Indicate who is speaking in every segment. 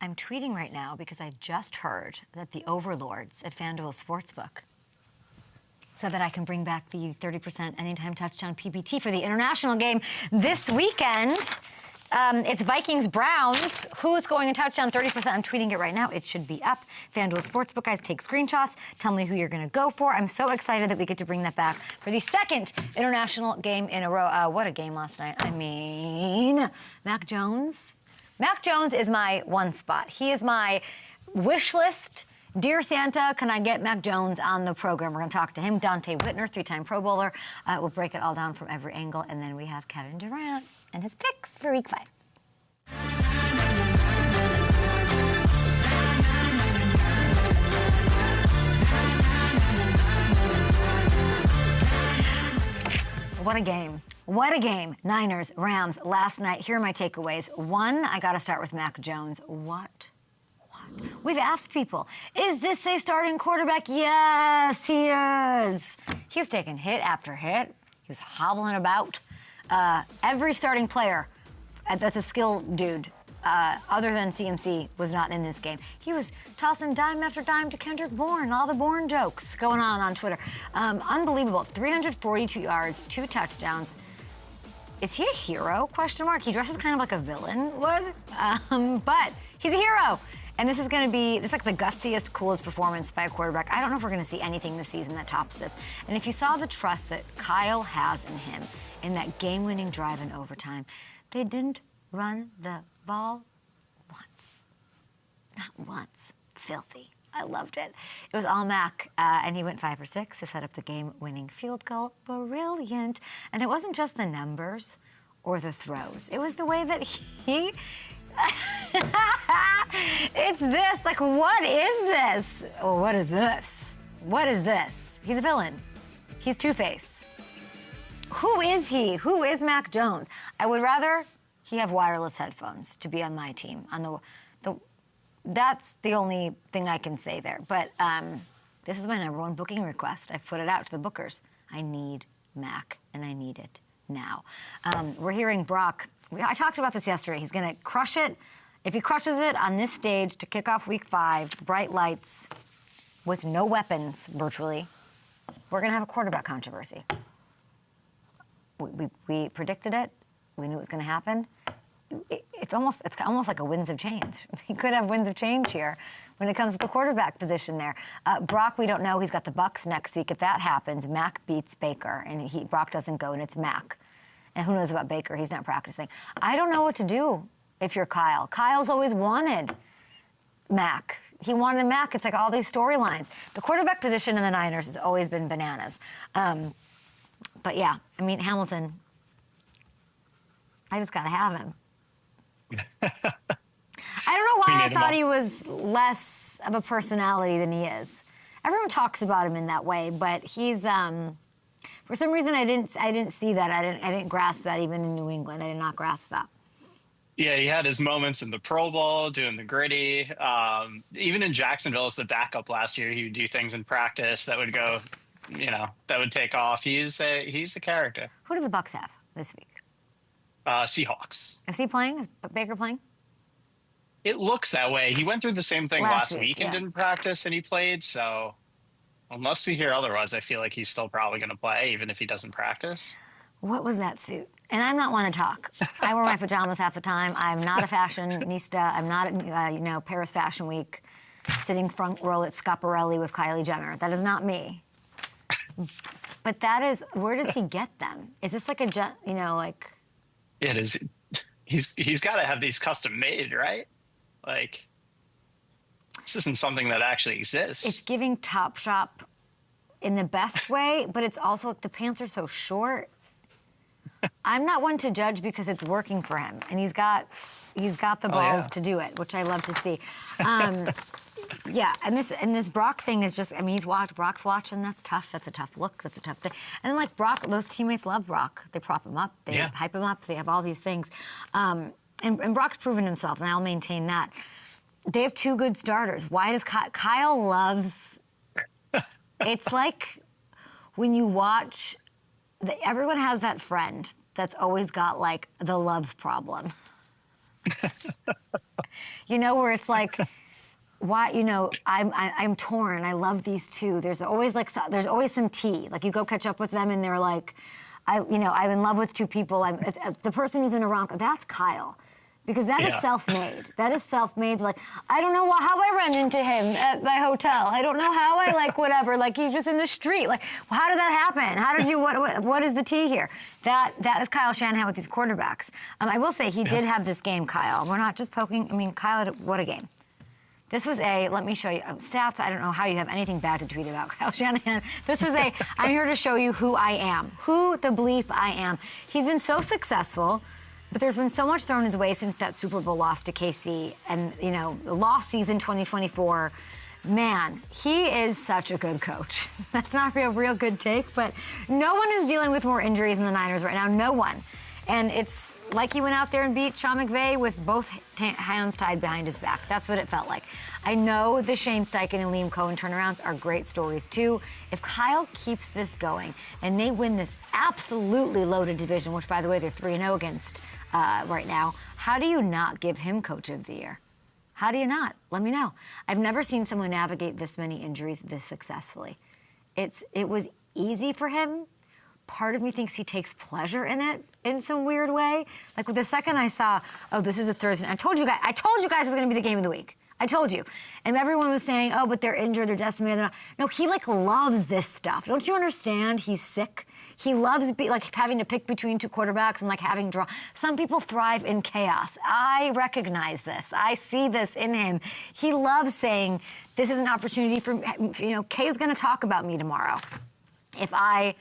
Speaker 1: I'm tweeting right now because I just heard that the overlords at FanDuel Sportsbook said that I can bring back the 30% anytime touchdown PPT for the international game this weekend. It's Vikings-Browns. Who's going in touchdown 30%? I'm tweeting it right now. It should be up. FanDuel Sportsbook guys, take screenshots. Tell me who you're going to go for. I'm so excited that we get to bring that back for the second international game in a row. What a game last night. I mean, Mac Jones. Mac Jones is my one spot. He is my wish list. Dear Santa, can I get Mac Jones on the program? We're going to talk to him. Donte Whitner, three-time Pro Bowler. We'll break it all down from every angle. And then we have Kevin Durant and his picks for Week 5. What a game. What a game. Niners, Rams, last night. Here are my takeaways. One, I got to start with Mac Jones. What? We've asked people, is this a starting quarterback? Yes, he is. He was taking hit after hit. He was hobbling about. Every starting player, that's a skilled dude, other than CMC, was not in this game. He was tossing dime after dime to Kendrick Bourne, all the Bourne jokes going on Twitter. Unbelievable. 342 yards, 2 touchdowns. Is he a hero? Question mark. He dresses kind of like a villain would, but he's a hero. And this is going to be, this is like the gutsiest, coolest performance by a quarterback. I don't know if we're going to see anything this season that tops this. And if you saw the trust that Kyle has in him in that game-winning drive in overtime, they didn't run the ball once. Not once. Filthy. I loved it. It was all Mac, and he went 5 for 6 to set up the game-winning field goal. Brilliant. And it wasn't just the numbers or the throws. It was the way that he... It's this. Like, what is this? Oh, what is this? What is this? He's a villain. He's Two-Face. Who is he? Who is Mac Jones? I would rather he have wireless headphones to be on my team. That's the only thing I can say there. But this is my #1 booking request. I've put it out to the bookers. I need Mac, and I need it now. We're hearing Brock. I talked about this yesterday. He's going to crush it. If he crushes it on this stage to kick off Week 5, bright lights, with no weapons, virtually, we're going to have a quarterback controversy. We predicted it. We knew it was going to happen. It's almost like a winds of change. He could have winds of change here when it comes to the quarterback position there. Brock, we don't know. He's got the Bucs next week. If that happens, Mac beats Baker, and Brock doesn't go, and it's Mac. And who knows about Baker? He's not practicing. I don't know what to do if you're Kyle. Kyle's always wanted Mac. He wanted Mac. It's like all these storylines. The quarterback position in the Niners has always been bananas. But yeah, I mean, Hamilton, I just got to have him. I don't know why I thought he was less of a personality than he is. Everyone talks about him in that way, but he's... For some reason, I didn't see that. I didn't grasp that even in New England. I did not grasp that.
Speaker 2: Yeah, he had his moments in the Pro Bowl, doing the gritty. Even in Jacksonville as the backup last year, he would do things in practice that would go, that would take off. He's a character.
Speaker 1: Who do the Bucs have this week?
Speaker 2: Seahawks.
Speaker 1: Is he playing? Is Baker playing?
Speaker 2: It looks that way. He went through the same thing last week and didn't practice, and he played, so... Unless we hear otherwise, I feel like he's still probably going to play, even if he doesn't practice. What
Speaker 1: was that suit? And I'm not one to talk. I wear my pajamas half the time. I'm not a fashionista. I'm not at, Paris Fashion Week, sitting front row at Schiaparelli with Kylie Jenner. That is not me. But that is, where does he get them? Is this like like...
Speaker 2: It is. He's got to have these custom made, right? Like... This isn't something that actually exists.
Speaker 1: It's giving Topshop in the best way, but it's also like the pants are so short. I'm not one to judge because it's working for him, and he's got the balls to do it, which I love to see. Yeah, and this Brock thing is just, I mean, Brock's watching. That's tough. That's a tough look. That's a tough thing. And then like Brock, those teammates love Brock. They prop him up. They hype him up. They have all these things. And Brock's proven himself, and I'll maintain that. They have 2 good starters. Why does Kyle loves... It's like when you watch... Everyone has that friend that's always got, like, the love problem. you know, where it's like, why, you know, I'm torn. I love these two. There's always some tea. Like you go catch up with them and they're like, I'm in love with two people. The person who's in Iran, that's Kyle. Because that is self-made. That is self-made. Like, I don't know how I ran into him at my hotel. I don't know how I, like, whatever. Like, he's just in the street. Like, how did that happen? How did you, what is the tea here? That is Kyle Shanahan with these quarterbacks. I will say he did have this game, Kyle. We're not just poking. I mean, Kyle, what a game. This was let me show you stats. I don't know how you have anything bad to tweet about Kyle Shanahan. This was I'm here to show you who I am. Who the bleep I am. He's been so successful. But there's been so much thrown his way since that Super Bowl loss to KC and, you know, the lost season 2024. Man, he is such a good coach. That's not a real good take, but no one is dealing with more injuries in the Niners right now. No one. And it's like he went out there and beat Sean McVay with both hands tied behind his back. That's what it felt like. I know the Shane Steichen and Liam Cohen turnarounds are great stories, too. If Kyle keeps this going and they win this absolutely loaded division, which, by the way, they're 3-0 against right now, how do you not give him Coach of the Year? How do you not? Let me know. I've never seen someone navigate this many injuries this successfully. It was easy for him. Part of me thinks he takes pleasure in it in some weird way. Like with the second I saw, oh, this is a Thursday. I told you guys it was going to be the game of the week. I told you. And everyone was saying, oh, but they're injured, they're decimated. They're not. No, he like loves this stuff. Don't you understand? He's sick. He loves having to pick between two quarterbacks and like having draw. Some people thrive in chaos. I recognize this. I see this in him. He loves saying, this is an opportunity for, you know, Kay's going to talk about me tomorrow. If I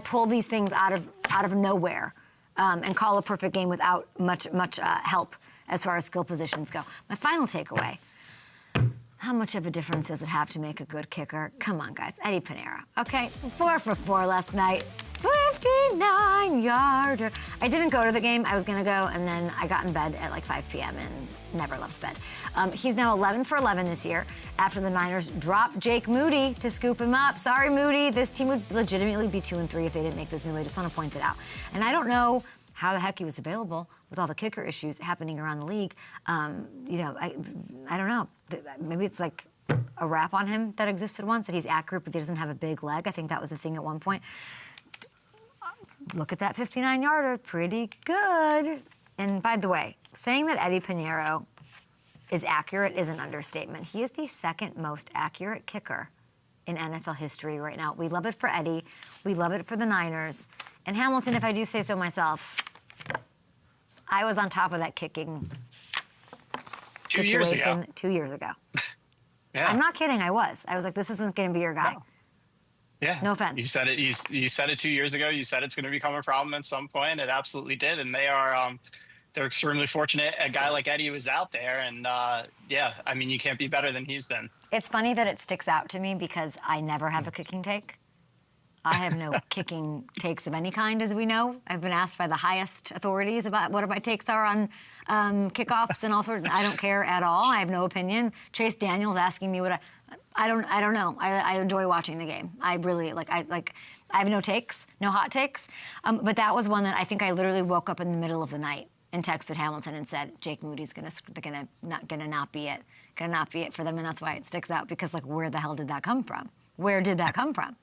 Speaker 1: pull these things out of nowhere and call a perfect game without much help as far as skill positions go. My final takeaway, how much of a difference does it have to make a good kicker? Come on, guys. Eddie Pinheiro, okay? 4 for 4 last night. 59-yarder. I didn't go to the game. I was going to go, and then I got in bed at like 5 p.m. and never left bed. He's now 11 for 11 this year after the Niners dropped Jake Moody to scoop him up. Sorry, Moody. This team would legitimately be 2-3 if they didn't make this move. I just want to point that out. And I don't know how the heck he was available with all the kicker issues happening around the league. You know, I don't know. Maybe it's like a rap on him that existed once, that he's accurate, but he doesn't have a big leg. I think that was a thing at one point. Look at that 59-yarder, pretty good. And by the way, saying that Eddie Pinheiro is accurate is an understatement. He is the second most accurate kicker in NFL history right now. We love it for Eddie. We love it for the Niners. And Hamilton, if I do say so myself, I was on top of that kicking situation 2 years ago.
Speaker 2: Yeah.
Speaker 1: I'm not kidding, I was. I was like, this isn't going to be your guy.
Speaker 2: No. Yeah.
Speaker 1: No offense.
Speaker 2: You said it. You said it 2 years ago. You said it's going to become a problem at some point. It absolutely did, and they're extremely fortunate a guy like Eddie was out there. And yeah, I mean, you can't be better than he's been.
Speaker 1: It's funny that it sticks out to me because I never have a kicking take. I have no kicking takes of any kind, as we know. I've been asked by the highest authorities about what my takes are on kickoffs and all sorts. I don't care at all. I have no opinion. Chase Daniel's asking me what I don't know. I enjoy watching the game. I really I have no takes, no hot takes. But that was one that I think I literally woke up in the middle of the night and texted Hamilton and said, Jake Moody's gonna not be it for them, and that's why it sticks out, because like, where the hell did that come from? Where did that come from?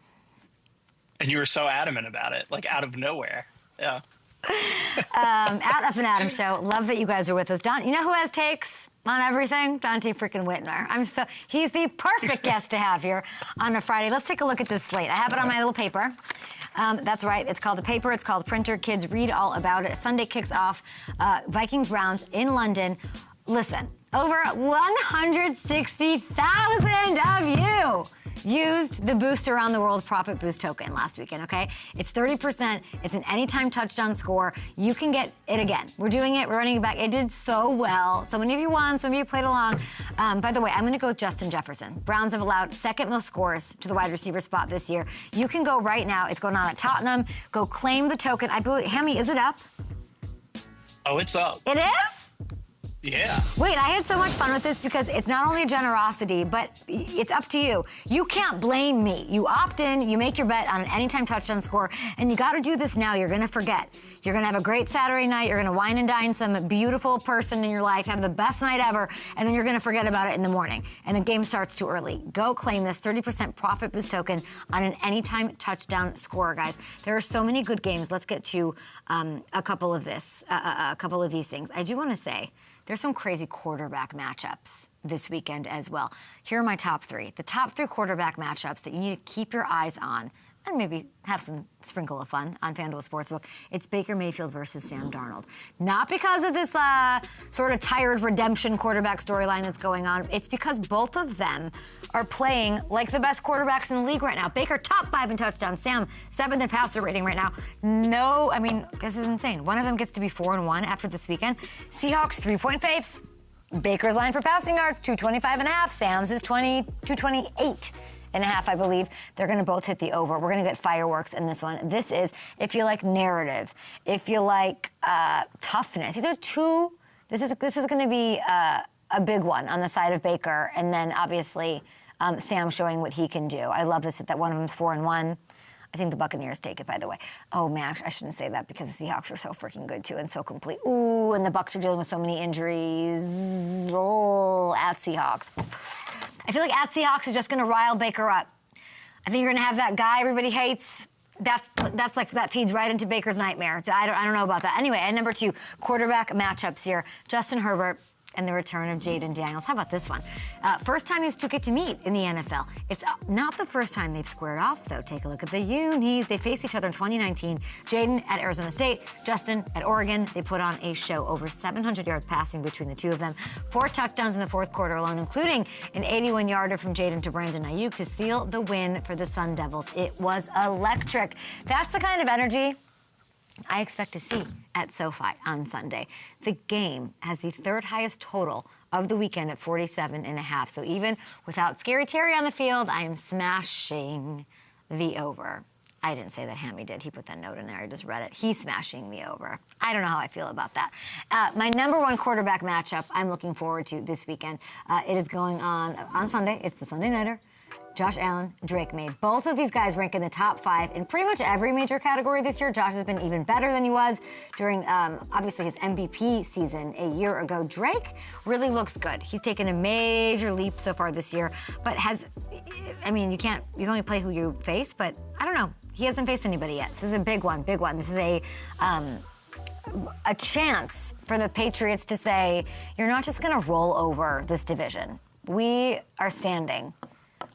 Speaker 2: And you were so adamant about it, like out of nowhere. Yeah.
Speaker 1: At Up and Adam Show. Love that you guys are with us. Don, you know who has takes on everything? Donte freaking Whitner. He's the perfect guest to have here on a Friday. Let's take a look at this slate. I have it on my little paper. That's right. It's called a paper. It's called Printer. Kids, read all about it. Sunday kicks off Vikings-Browns in London. Listen, over 160,000 of you used the Boost Around the World Profit Boost token last weekend, okay? It's 30%. It's an anytime touchdown score. You can get it again. We're doing it. We're running it back. It did so well. So many of you won. Some of you played along. By the way, I'm going to go with Justin Jefferson. Browns have allowed second most scores to the wide receiver spot this year. You can go right now. It's going on at Tottenham. Go claim the token. I believe, Hammy, is it up?
Speaker 2: Oh, it's up.
Speaker 1: It is?
Speaker 2: Yeah.
Speaker 1: Wait, I had so much fun with this because it's not only generosity, but it's up to you. You can't blame me. You opt in, you make your bet on an anytime touchdown score, and you got to do this now. You're going to forget. You're going to have a great Saturday night. You're going to wine and dine some beautiful person in your life, have the best night ever, and then you're going to forget about it in the morning. And the game starts too early. Go claim this 30% profit boost token on an anytime touchdown scorer, guys. There are so many good games. Let's get to a couple of these things. I do want to say there's some crazy quarterback matchups this weekend as well. Here are my top three. The top three quarterback matchups that you need to keep your eyes on and maybe have some sprinkle of fun on FanDuel Sportsbook. It's Baker Mayfield versus Sam Darnold. Not because of this sort of tired redemption quarterback storyline that's going on. It's because both of them are playing like the best quarterbacks in the league right now. Baker, top 5 in touchdowns. Sam, 7th in passer rating right now. No, I mean, this is insane. One of them gets to be 4-1 after this weekend. Seahawks, 3-point faves. Baker's line for passing yards, 225.5. Sam's is 228.5, I believe. They're going to both hit the over. We're going to get fireworks in this one. This is, if you like narrative, if you like toughness. These are two. This is going to be a big one on the side of Baker, and then obviously Sam showing what he can do. I love this that one of them's 4-1. I think the Buccaneers take it, by the way. Oh, man, I shouldn't say that because the Seahawks are so freaking good, too, and so complete. Ooh, and the Bucs are dealing with so many injuries. Oh, at Seahawks. I feel like at Seahawks is just going to rile Baker up. I think you're going to have that guy everybody hates. That's like, that feeds right into Baker's nightmare. I don't know about that. Anyway, at number 2, quarterback matchups here. Justin Herbert and the return of Jaden Daniels. How about this one? First time these two get to meet in the NFL. It's not the first time they've squared off, though. Take a look at the unis. They faced each other in 2019. Jaden at Arizona State, Justin at Oregon. They put on a show, over 700 yards passing between the two of them. 4 touchdowns in the fourth quarter alone, including an 81-yarder from Jaden to Brandon Ayuk to seal the win for the Sun Devils. It was electric. That's the kind of energy I expect to see at SoFi on Sunday. The game has the 3rd highest total of the weekend at 47.5. So even without Scary Terry on the field, I am smashing the over. I didn't say that, Hammy did. He put that note in there. I just read it. He's smashing the over. I don't know how I feel about that. My number 1 quarterback matchup I'm looking forward to this weekend. It is going on Sunday. It's the Sunday Nighter. Josh Allen, Drake May. Both of these guys rank in the top 5 in pretty much every major category this year. Josh has been even better than he was during, obviously, his MVP season a year ago. Drake really looks good. He's taken a major leap so far this year, but you can only play who you face, but I don't know. He hasn't faced anybody yet. This is a big one. This is a chance for the Patriots to say, you're not just going to roll over this division. We are standing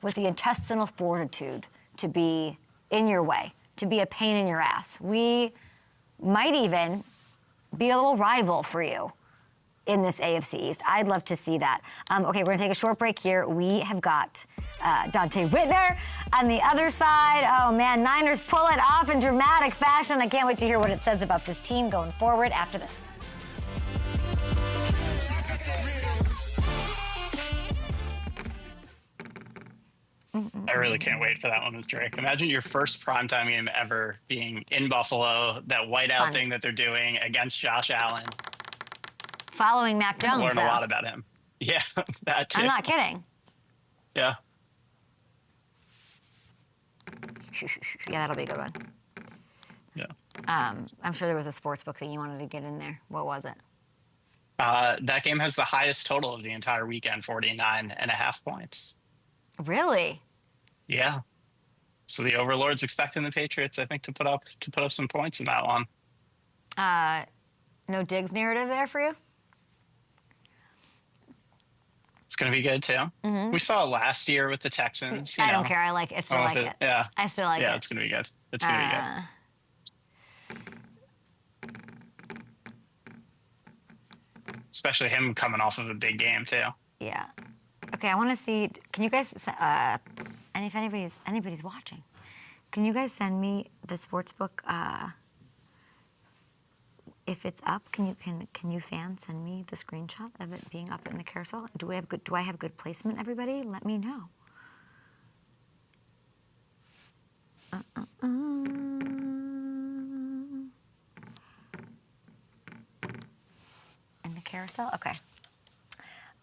Speaker 1: with the intestinal fortitude to be in your way, to be a pain in your ass. We might even be a little rival for you in this AFC East. I'd love to see that. Okay, we're going to take a short break here. We have got Donte Whitner on the other side. Oh, man, Niners pull it off in dramatic fashion. I can't wait to hear what it says about this team going forward after this.
Speaker 2: I really can't wait for that one with Drake. Imagine your first primetime game ever being in Buffalo, that whiteout thing that they're doing against Josh Allen.
Speaker 1: Following Mac Jones,
Speaker 2: Learn a lot about him. Yeah, that too.
Speaker 1: I'm not kidding.
Speaker 2: Yeah.
Speaker 1: Yeah, that'll be a good one.
Speaker 2: Yeah.
Speaker 1: I'm sure there was a sports book that you wanted to get in there. What was it?
Speaker 2: That game has the highest total of the entire weekend, 49.5 points.
Speaker 1: Really?
Speaker 2: Yeah. So the Overlord's expecting the Patriots, I think, to put up some points in that one.
Speaker 1: No Diggs narrative there for you?
Speaker 2: It's going to be good, too.
Speaker 1: Mm-hmm.
Speaker 2: We saw it last year with the Texans.
Speaker 1: I don't care. I like it. I still like it.
Speaker 2: Yeah.
Speaker 1: I still like it.
Speaker 2: Yeah, it's going to be good. It's going to be good. Especially him coming off of a big game, too.
Speaker 1: Yeah. Okay, I want to see. Can you guys? And if anybody's watching, can you guys send me the sports book? If it's up, can you fans send me the screenshot of it being up in the carousel? Do I have good placement? Everybody, let me know. In the carousel, okay.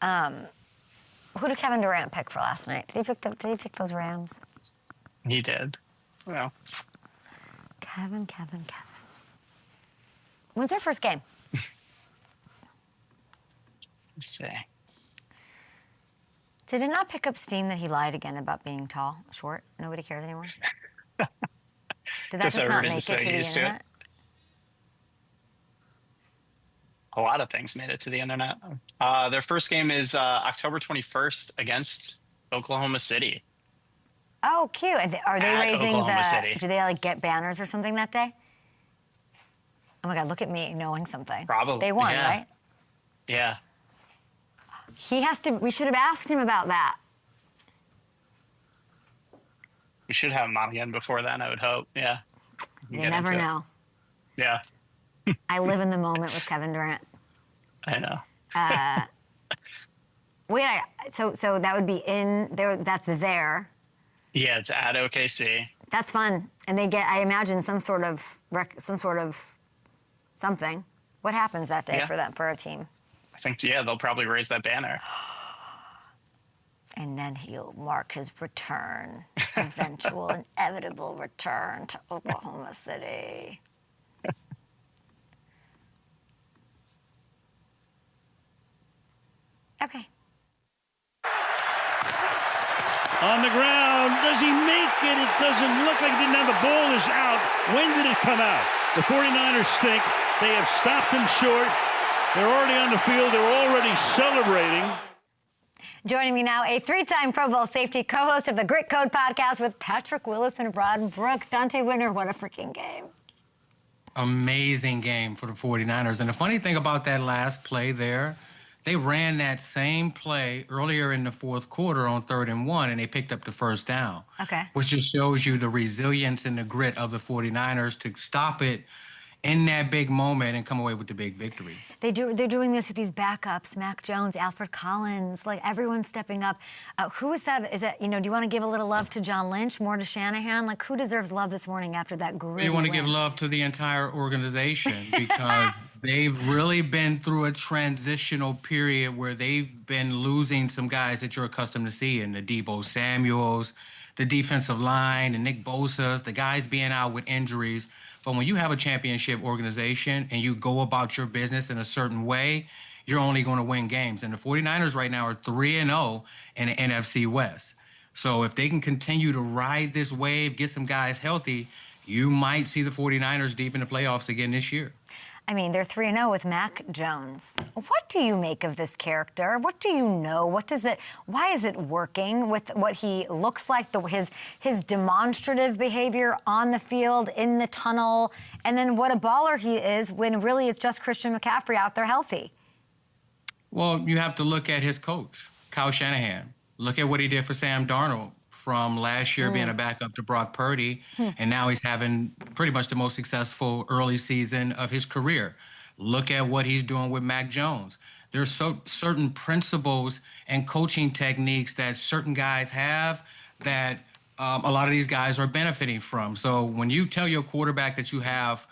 Speaker 1: Who did Kevin Durant pick for last night? Did he pick those Rams?
Speaker 2: He did. Well,
Speaker 1: Kevin. When's their first game?
Speaker 2: let's see.
Speaker 1: Did it not pick up steam that he lied again about being tall, short? Nobody cares anymore? Did that
Speaker 2: Guess
Speaker 1: just not make
Speaker 2: everybody's
Speaker 1: it to
Speaker 2: so
Speaker 1: the
Speaker 2: used to it.
Speaker 1: internet?
Speaker 2: A lot of things made it to the internet. Their first game is October 21st against Oklahoma City.
Speaker 1: Oh, cute. And are they
Speaker 2: At
Speaker 1: raising
Speaker 2: Oklahoma City.
Speaker 1: Do they like get banners or something that day? Oh my God, look at me knowing something.
Speaker 2: Probably.
Speaker 1: They won,
Speaker 2: yeah.
Speaker 1: right?
Speaker 2: Yeah.
Speaker 1: We should have asked him about that.
Speaker 2: We should have him on again before then, I would hope. Yeah.
Speaker 1: You never know.
Speaker 2: Yeah.
Speaker 1: I live in the moment with Kevin Durant.
Speaker 2: I know.
Speaker 1: So that would be in there. That's there.
Speaker 2: Yeah, it's at OKC.
Speaker 1: That's fun, and they get, I imagine, some sort of something. What happens that day for a team?
Speaker 2: I think, yeah, they'll probably raise that banner.
Speaker 1: And then he'll mark his return, eventual, inevitable return to Oklahoma City. Okay.
Speaker 3: On the ground, does he make it? It doesn't look like he didn't have the ball is out. When did it come out? The 49ers think they have stopped him short. They're already on the field. They're already celebrating.
Speaker 1: Joining me now, a three-time Pro Bowl safety, co-host of the Grit Code podcast with Patrick Willis and Rod Brooks. Donte Whitner, what a freaking game.
Speaker 4: Amazing game for the 49ers. And the funny thing about that last play there, they ran that same play earlier in the fourth quarter on 3rd and 1, and they picked up the first down.
Speaker 1: Okay.
Speaker 4: Which just shows you the resilience and the grit of the 49ers to stop it in that big moment and come away with the big victory.
Speaker 1: They're doing this with these backups, Mac Jones, Alfred Collins, like everyone's stepping up. Who is that? Is that, do you want to give a little love to John Lynch, more to Shanahan? Like, who deserves love this morning after that gritty
Speaker 4: You want to
Speaker 1: win?
Speaker 4: give love to the entire organization because they've really been through a transitional period where they've been losing some guys that you're accustomed to seeing, the Deebo Samuels, the defensive line, the Nick Bosa's, the guys being out with injuries. But when you have a championship organization and you go about your business in a certain way, you're only going to win games. And the 49ers right now are 3-0 in the NFC West. So if they can continue to ride this wave, get some guys healthy, you might see the 49ers deep in the playoffs again this year.
Speaker 1: I mean, they're 3-0 with Mac Jones. What do you make of this character? What do you know? Why is it working with what he looks like, his demonstrative behavior on the field, in the tunnel, and then what a baller he is when really it's just Christian McCaffrey out there healthy?
Speaker 4: Well, you have to look at his coach, Kyle Shanahan. Look at what he did for Sam Darnold from last year being a backup to Brock Purdy, and now he's having pretty much the most successful early season of his career. Look at what he's doing with Mac Jones. There's certain principles and coaching techniques that certain guys have that a lot of these guys are benefiting from. So when you tell your quarterback that you have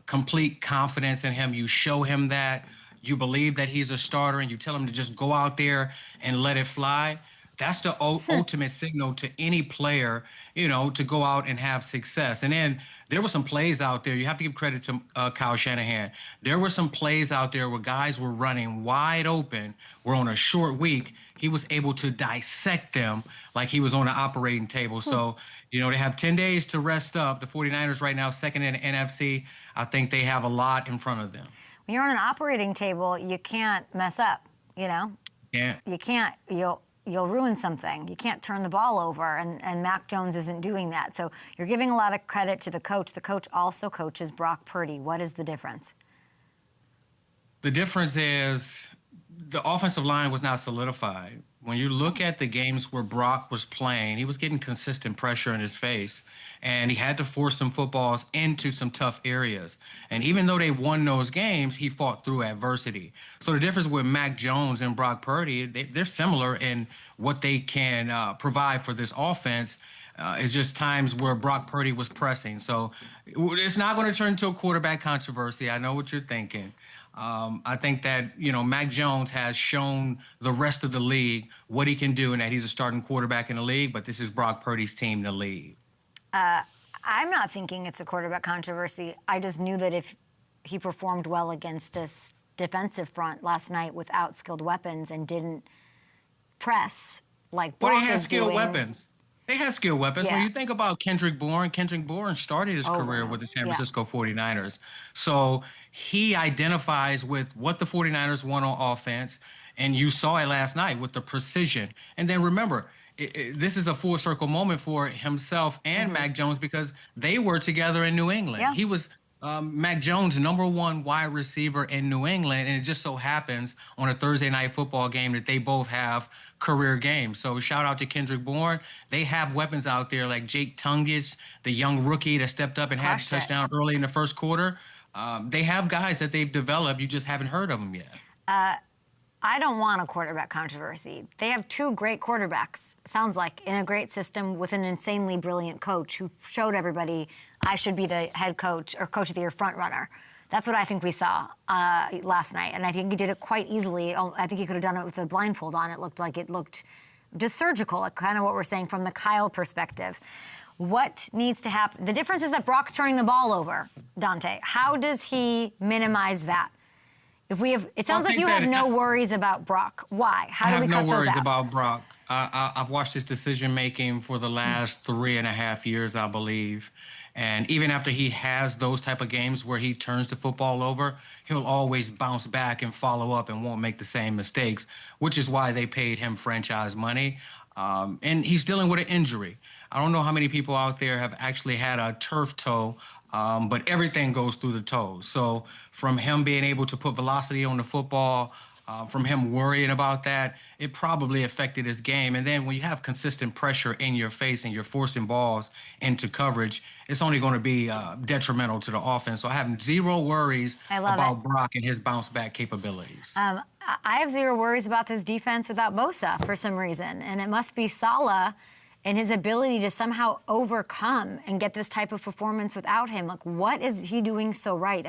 Speaker 4: complete confidence in him, you show him that, you believe that he's a starter, and you tell him to just go out there and let it fly, that's the ultimate signal to any player, to go out and have success. And then there were some plays out there. You have to give credit to Kyle Shanahan. There were some plays out there where guys were running wide open, were on a short week. He was able to dissect them like he was on an operating table. So, they have 10 days to rest up. The 49ers right now, second in the NFC. I think they have a lot in front of them.
Speaker 1: When you're on an operating table, you can't mess up,
Speaker 4: Yeah.
Speaker 1: You can't, you'll ruin something. You can't turn the ball over, and Mac Jones isn't doing that. So you're giving a lot of credit to the coach. The coach also coaches Brock Purdy. What is the difference?
Speaker 4: The difference is the offensive line was not solidified. When you look at the games where Brock was playing, he was getting consistent pressure in his face, and he had to force some footballs into some tough areas. And even though they won those games, he fought through adversity. So the difference with Mac Jones and Brock Purdy, they're similar in what they can provide for this offense. It's just times where Brock Purdy was pressing. So it's not going to turn into a quarterback controversy. I know what you're thinking. I think that, Mac Jones has shown the rest of the league what he can do and that he's a starting quarterback in the league, but this is Brock Purdy's team to lead.
Speaker 1: I'm not thinking it's a quarterback controversy. I just knew that if he performed well against this defensive front last night without skilled weapons and didn't press like Brock
Speaker 4: Well, they had
Speaker 1: is
Speaker 4: skilled
Speaker 1: doing,
Speaker 4: weapons. They had skilled weapons.
Speaker 1: Yeah.
Speaker 4: When you think about Kendrick Bourne started his career with the San
Speaker 1: Yeah.
Speaker 4: Francisco 49ers. So he identifies with what the 49ers want on offense, and you saw it last night with the precision. And then remember, this is a full circle moment for himself and Mac Jones because they were together in New England.
Speaker 1: Yeah.
Speaker 4: He was Mac Jones' #1 wide receiver in New England, and it just so happens on a Thursday night football game that they both have career games. So shout out to Kendrick Bourne. They have weapons out there like Jake Tungus, the young rookie that stepped up and had a
Speaker 1: Crushed it.
Speaker 4: touchdown early in the first quarter. They have guys that they've developed. You just haven't heard of them yet.
Speaker 1: I don't want a quarterback controversy. They have 2 great quarterbacks, sounds like, in a great system with an insanely brilliant coach who showed everybody I should be the head coach or coach of the year front runner. That's what I think we saw last night, and I think he did it quite easily. I think he could have done it with a blindfold on. It looked just surgical, like kind of what we're saying from the Kyle perspective. What needs to happen? The difference is that Brock's turning the ball over, Donte. How does he minimize that? If we have, it sounds like you have no worries about Brock. Why? How do we cut those out?
Speaker 4: I have no worries about Brock. I've watched his decision making for the last 3.5 years, I believe. And even after he has those type of games where he turns the football over, he'll always bounce back and follow up and won't make the same mistakes, which is why they paid him franchise money. And he's dealing with an injury. I don't know how many people out there have actually had a turf toe, but everything goes through the toes. So from him being able to put velocity on the football, from him worrying about that, it probably affected his game. And then when you have consistent pressure in your face and you're forcing balls into coverage, it's only going to be detrimental to the offense. So I have zero worries about Brock and his bounce back capabilities.
Speaker 1: I have zero worries about this defense without Bosa for some reason. And it must be Saleh and his ability to somehow overcome and get this type of performance without him. Like, what is he doing so right?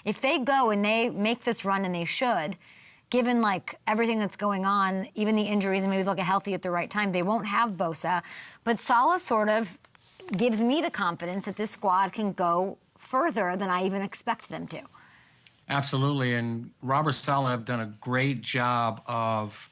Speaker 1: If they go and they make this run, and they should, given like everything that's going on, even the injuries, and maybe they'll get healthy at the right time, they won't have Bosa. But Saleh sort of gives me the confidence that this squad can go further than I even expect them to.
Speaker 4: Absolutely. And Robert Saleh have done a great job of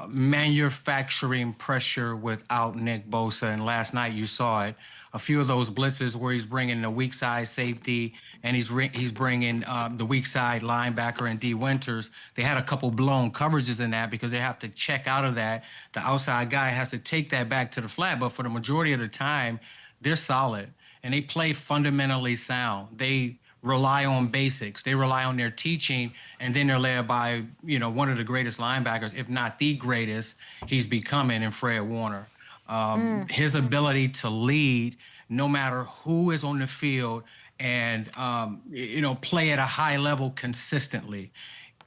Speaker 4: manufacturing pressure without Nick Bosa. And last night you saw it. A few of those blitzes where he's bringing the weak side safety and he's bringing the weak side linebacker and D. Winters. They had a couple blown coverages in that because they have to check out of that. The outside guy has to take that back to the flat. But for the majority of the time, they're solid and they play fundamentally sound. They rely on basics. They rely on their teaching, and then they're led by, one of the greatest linebackers, if not the greatest, he's becoming in Fred Warner. His ability to lead no matter who is on the field and, play at a high level consistently.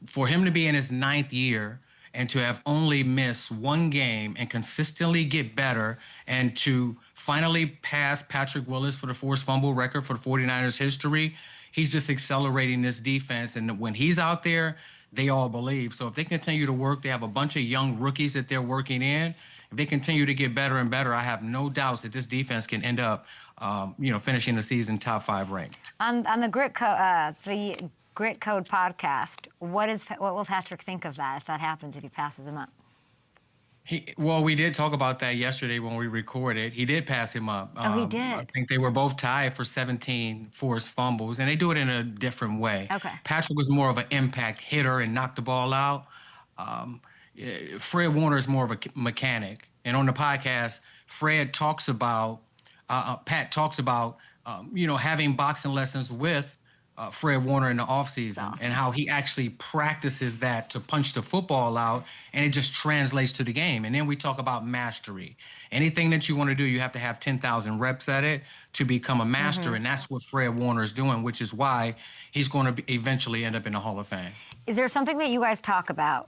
Speaker 4: For him to be in his 9th year and to have only missed 1 game and consistently get better and to finally pass Patrick Willis for the forced fumble record for the 49ers history, he's just accelerating this defense. And when he's out there, they all believe. So if they continue to work, they have a bunch of young rookies that they're working in. If they continue to get better and better, I have no doubts that this defense can end up, finishing the season top 5 ranked.
Speaker 1: On the Grit Code podcast, what will Patrick think of that if that happens, if he passes him up?
Speaker 4: Well, we did talk about that yesterday when we recorded. He did pass him up.
Speaker 1: He did.
Speaker 4: I think they were both tied for 17 forced fumbles, and they do it in a different way.
Speaker 1: Okay.
Speaker 4: Patrick was more of an impact hitter and knocked the ball out. Fred Warner is more of a mechanic. And on the podcast, Pat talks about, having boxing lessons with Fred Warner in the offseason,
Speaker 1: awesome.
Speaker 4: And how he actually practices that to punch the football out, and it just translates to the game. And then we talk about mastery. Anything that you want to do, you have to have 10,000 reps at it to become a master, and that's what Fred Warner is doing, which is why he's going to eventually end up in the Hall of Fame.
Speaker 1: Is there something that you guys talk about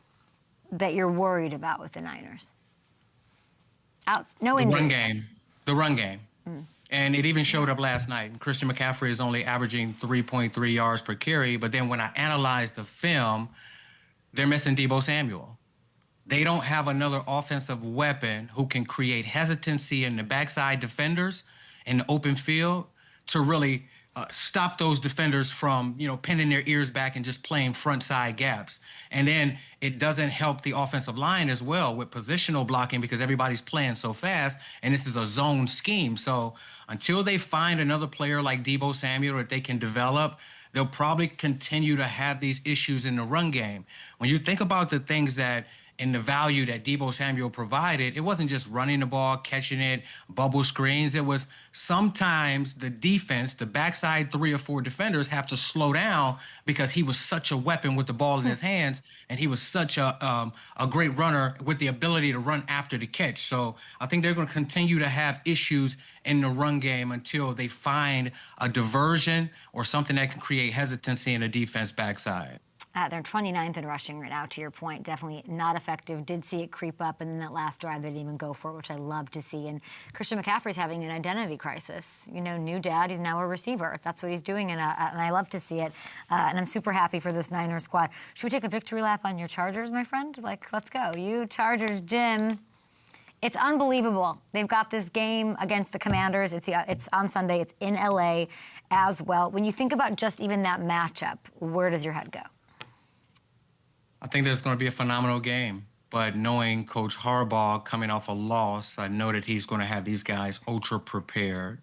Speaker 1: that you're worried about with the Niners? No injuries.
Speaker 4: The run game. And it even showed up last night. Christian McCaffrey is only averaging 3.3 yards per carry. But then when I analyzed the film, they're missing Deebo Samuel. They don't have another offensive weapon who can create hesitancy in the backside defenders in the open field to really stop those defenders from, pinning their ears back and just playing front side gaps. And then it doesn't help the offensive line as well with positional blocking because everybody's playing so fast, and this is a zone scheme. So until they find another player like Deebo Samuel that they can develop, they'll probably continue to have these issues in the run game. When you think about the things that and the value that Deebo Samuel provided, it wasn't just running the ball, catching it, bubble screens. It was sometimes the defense, the backside 3 or 4 defenders have to slow down because he was such a weapon with the ball in his hands, and he was such a great runner with the ability to run after the catch. So I think they're going to continue to have issues in the run game until they find a diversion or something that can create hesitancy in the defense backside.
Speaker 1: They're 29th in rushing right now, to your point. Definitely not effective. Did see it creep up, and then that last drive they didn't even go for it, which I love to see. And Christian McCaffrey's having an identity crisis. New dad, he's now a receiver. That's what he's doing, and I love to see it. And I'm super happy for this Niners squad. Should we take a victory lap on your Chargers, my friend? Let's go. You Chargers, Jim. It's unbelievable. They've got this game against the Commanders. It's on Sunday. It's in L.A. as well. When you think about just even that matchup, where does your head go?
Speaker 4: I think there's going to be a phenomenal game. But knowing Coach Harbaugh coming off a loss, I know that he's going to have these guys ultra prepared.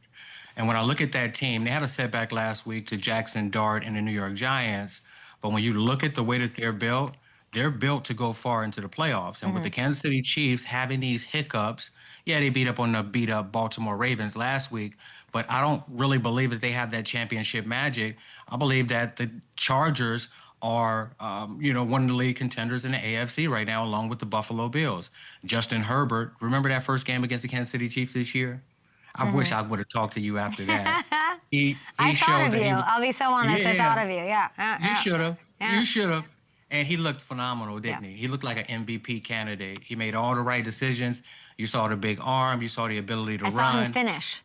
Speaker 4: And when I look at that team, they had a setback last week to Jackson Dart and the New York Giants. But when you look at the way that they're built to go far into the playoffs. And with the Kansas City Chiefs having these hiccups, yeah, they beat up Baltimore Ravens last week. But I don't really believe that they have that championship magic. I believe that the Chargers are, one of the league contenders in the AFC right now, along with the Buffalo Bills. Justin Herbert, remember that first game against the Kansas City Chiefs this year? I wish I would have talked to you after that.
Speaker 1: I thought of you. I'll be so honest. I thought of you. Yeah.
Speaker 4: You should have. Yeah. You should have. And he looked phenomenal, didn't he? He looked like an MVP candidate. He made all the right decisions. You saw the big arm. You saw the ability to run.
Speaker 1: I saw him finish.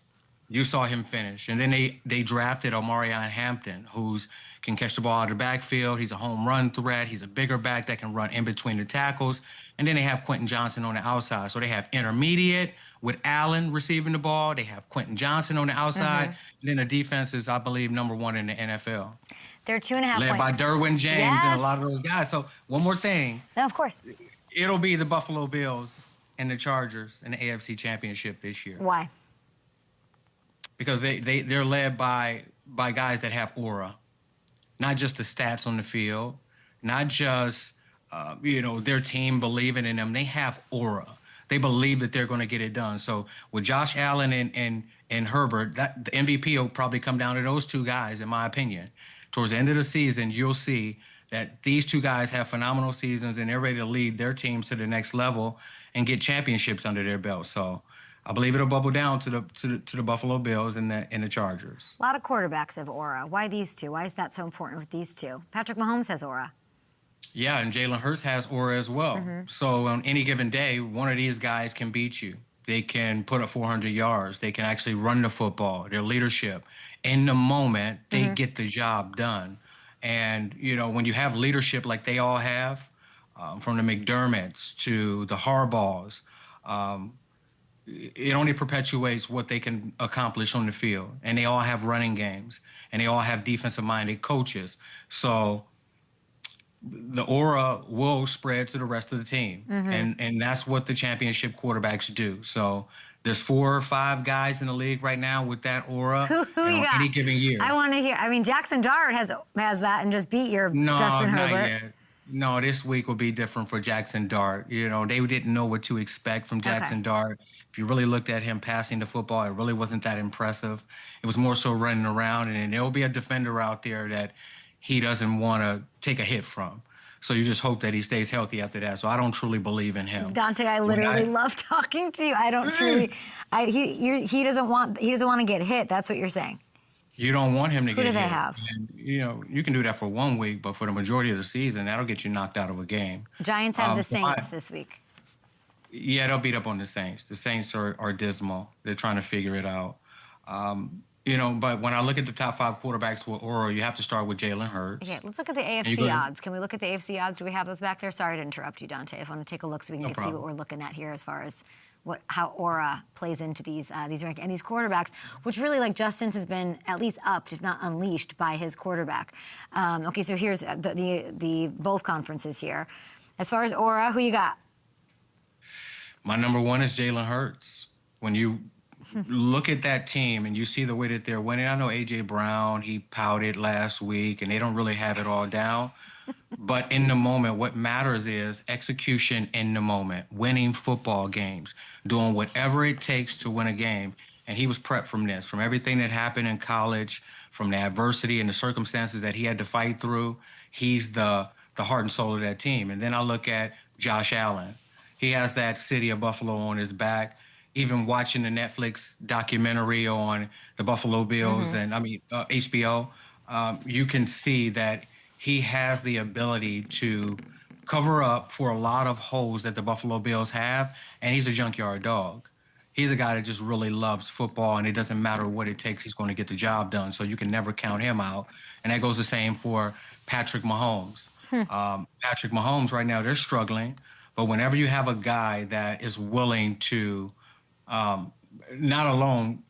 Speaker 4: You saw him finish. And then they drafted Omarion Hampton, who's can catch the ball out of the backfield. He's a home run threat. He's a bigger back that can run in between the tackles. And then they have Quentin Johnson on the outside. So they have intermediate with Allen receiving the ball. They have Quentin Johnson on the outside. And then the defense is, I believe, #1 in the NFL.
Speaker 1: They're 2.5
Speaker 4: led by Derwin James and a lot of those guys. So one more thing.
Speaker 1: No, of course.
Speaker 4: It'll be the Buffalo Bills and the Chargers in the AFC Championship this year.
Speaker 1: Why?
Speaker 4: Because they're led by guys that have aura. Not just the stats on the field, not just, their team believing in them. They have aura. They believe that they're going to get it done. So with Josh Allen and Herbert, the MVP will probably come down to those two guys, in my opinion. Towards the end of the season, you'll see that these two guys have phenomenal seasons and they're ready to lead their teams to the next level and get championships under their belt. So I believe it'll bubble down to the Buffalo Bills and the Chargers.
Speaker 1: A lot of quarterbacks have aura. Why these two? Why is that so important with these two? Patrick Mahomes has aura.
Speaker 4: Yeah, and Jalen Hurts has aura as well. So on any given day, one of these guys can beat you. They can put up 400 yards. They can actually run the football. Their leadership. In the moment, they get the job done. And, when you have leadership like they all have, from the McDermotts to the Harbaughs, it only perpetuates what they can accomplish on the field. And they all have running games. And they all have defensive-minded coaches. So the aura will spread to the rest of the team. And that's what the championship quarterbacks do. So there's 4 or 5 guys in the league right now with that aura.
Speaker 1: Who you got?
Speaker 4: Any given year.
Speaker 1: I want to hear. I mean, Jackson Dart has that and just beat your Justin Herbert.
Speaker 4: Not yet. No, this week will be different for Jackson Dart. They didn't know what to expect from Jackson Dart. If you really looked at him passing the football, it really wasn't that impressive. It was more so running around, and then there will be a defender out there that he doesn't want to take a hit from. So you just hope that he stays healthy after that. So I don't truly believe in him.
Speaker 1: Donte, I literally love talking to you. I don't truly. He doesn't want to get hit. That's what you're saying.
Speaker 4: You don't want him to get hit.
Speaker 1: Who do they have?
Speaker 4: And, you can do that for 1 week, but for the majority of the season, that'll get you knocked out of a game.
Speaker 1: Giants have the Saints this week.
Speaker 4: Yeah, they'll beat up on the Saints. The Saints are dismal. They're trying to figure it out. You know, but when I look at the top 5 quarterbacks with Aura, you have to start with Jalen Hurts.
Speaker 1: Okay, let's look at the AFC odds. Can we look at the AFC odds? Do we have those back there? Sorry to interrupt you, Donte. I want to take a look so we can see what we're looking at here as far as how Aura plays into these rankings and these quarterbacks, which really, like Justin's, has been at least upped, if not unleashed, by his quarterback. Okay, so here's the both conferences here. As far as Aura, who you got?
Speaker 4: My number 1 is Jalen Hurts. When you look at that team and you see the way that they're winning, I know A.J. Brown, he pouted last week, and they don't really have it all down. But in the moment, what matters is execution in the moment, winning football games, doing whatever it takes to win a game. And he was prepped from this, from everything that happened in college, from the adversity and the circumstances that he had to fight through. He's the heart and soul of that team. And then I look at Josh Allen. He has that city of Buffalo on his back. Even watching the Netflix documentary on the Buffalo Bills and HBO, you can see that he has the ability to cover up for a lot of holes that the Buffalo Bills have, and he's a junkyard dog. He's a guy that just really loves football, and it doesn't matter what it takes, he's going to get the job done, so you can never count him out. And that goes the same for Patrick Mahomes. Patrick Mahomes, right now, they're struggling, but whenever you have a guy that is willing to not alone,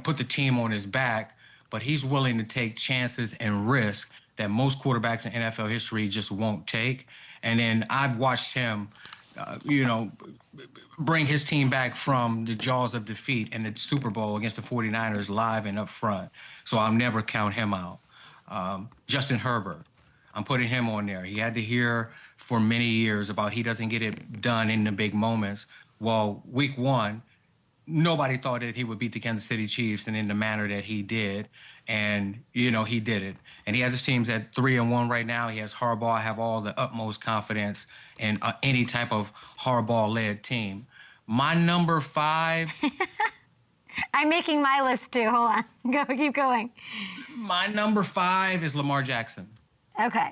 Speaker 4: put the team on his back, but he's willing to take chances and risk that most quarterbacks in NFL history just won't take. And then I've watched him, bring his team back from the jaws of defeat in the Super Bowl against the 49ers live and up front. So I'll never count him out. Justin Herbert, I'm putting him on there. He had to hear for many years about he doesn't get it done in the big moments. Well, week 1, nobody thought that he would beat the Kansas City Chiefs and in the manner that he did. And, he did it. And he has his teams at 3-1 right now. He has Harbaugh. I have all the utmost confidence in any type of Harbaugh-led team. My number 5.
Speaker 1: I'm making my list too. Hold on. Keep going.
Speaker 4: My number 5 is Lamar Jackson.
Speaker 1: Okay.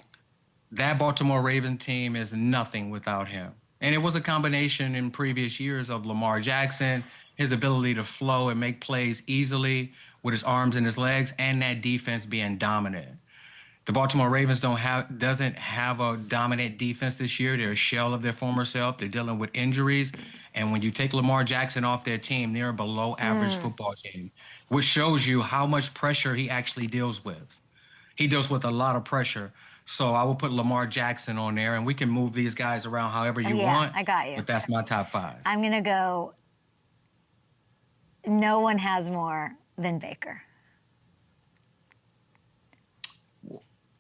Speaker 4: That Baltimore Ravens team is nothing without him. And it was a combination in previous years of Lamar Jackson, his ability to flow and make plays easily with his arms and his legs, and that defense being dominant. The Baltimore Ravens doesn't have a dominant defense this year. They're a shell of their former self. They're dealing with injuries. And when you take Lamar Jackson off their team, they're a below average football team, which shows you how much pressure he actually deals with. He deals with a lot of pressure. So I will put Lamar Jackson on there, and we can move these guys around however you want.
Speaker 1: I got you.
Speaker 4: But that's my top 5.
Speaker 1: I'm going to go, no one has more than Baker.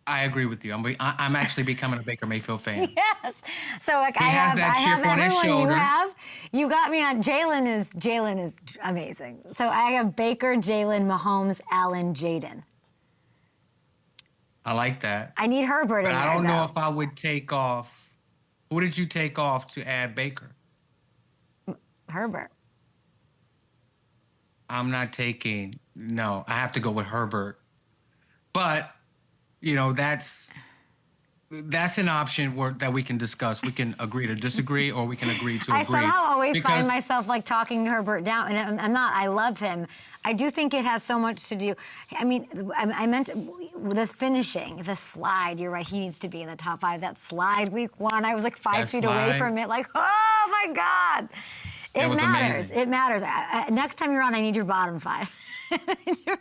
Speaker 4: I agree with you. I'm actually becoming a Baker Mayfield fan.
Speaker 1: Yes. So like
Speaker 4: he has that chip on his shoulder.
Speaker 1: You got me on Jalen is amazing. So I have Baker, Jalen, Mahomes, Allen, Jaden.
Speaker 4: I like that.
Speaker 1: I need Herbert in there.
Speaker 4: I don't know if I would take off. Who did you take off to add Baker?
Speaker 1: Herbert.
Speaker 4: I'm not taking. No, I have to go with Herbert. But, that's an option that we can discuss. We can agree to disagree, or we can agree to agree.
Speaker 1: I somehow always find myself like talking Herbert down, and I'm not. I love him. I do think it has so much to do. I mean, I meant the finishing, the slide. You're right. He needs to be in the top 5. That slide week 1, I was like 5 feet away from it. Like, oh my God. It matters. Amazing. It matters. Next time you're on, I need your bottom 5.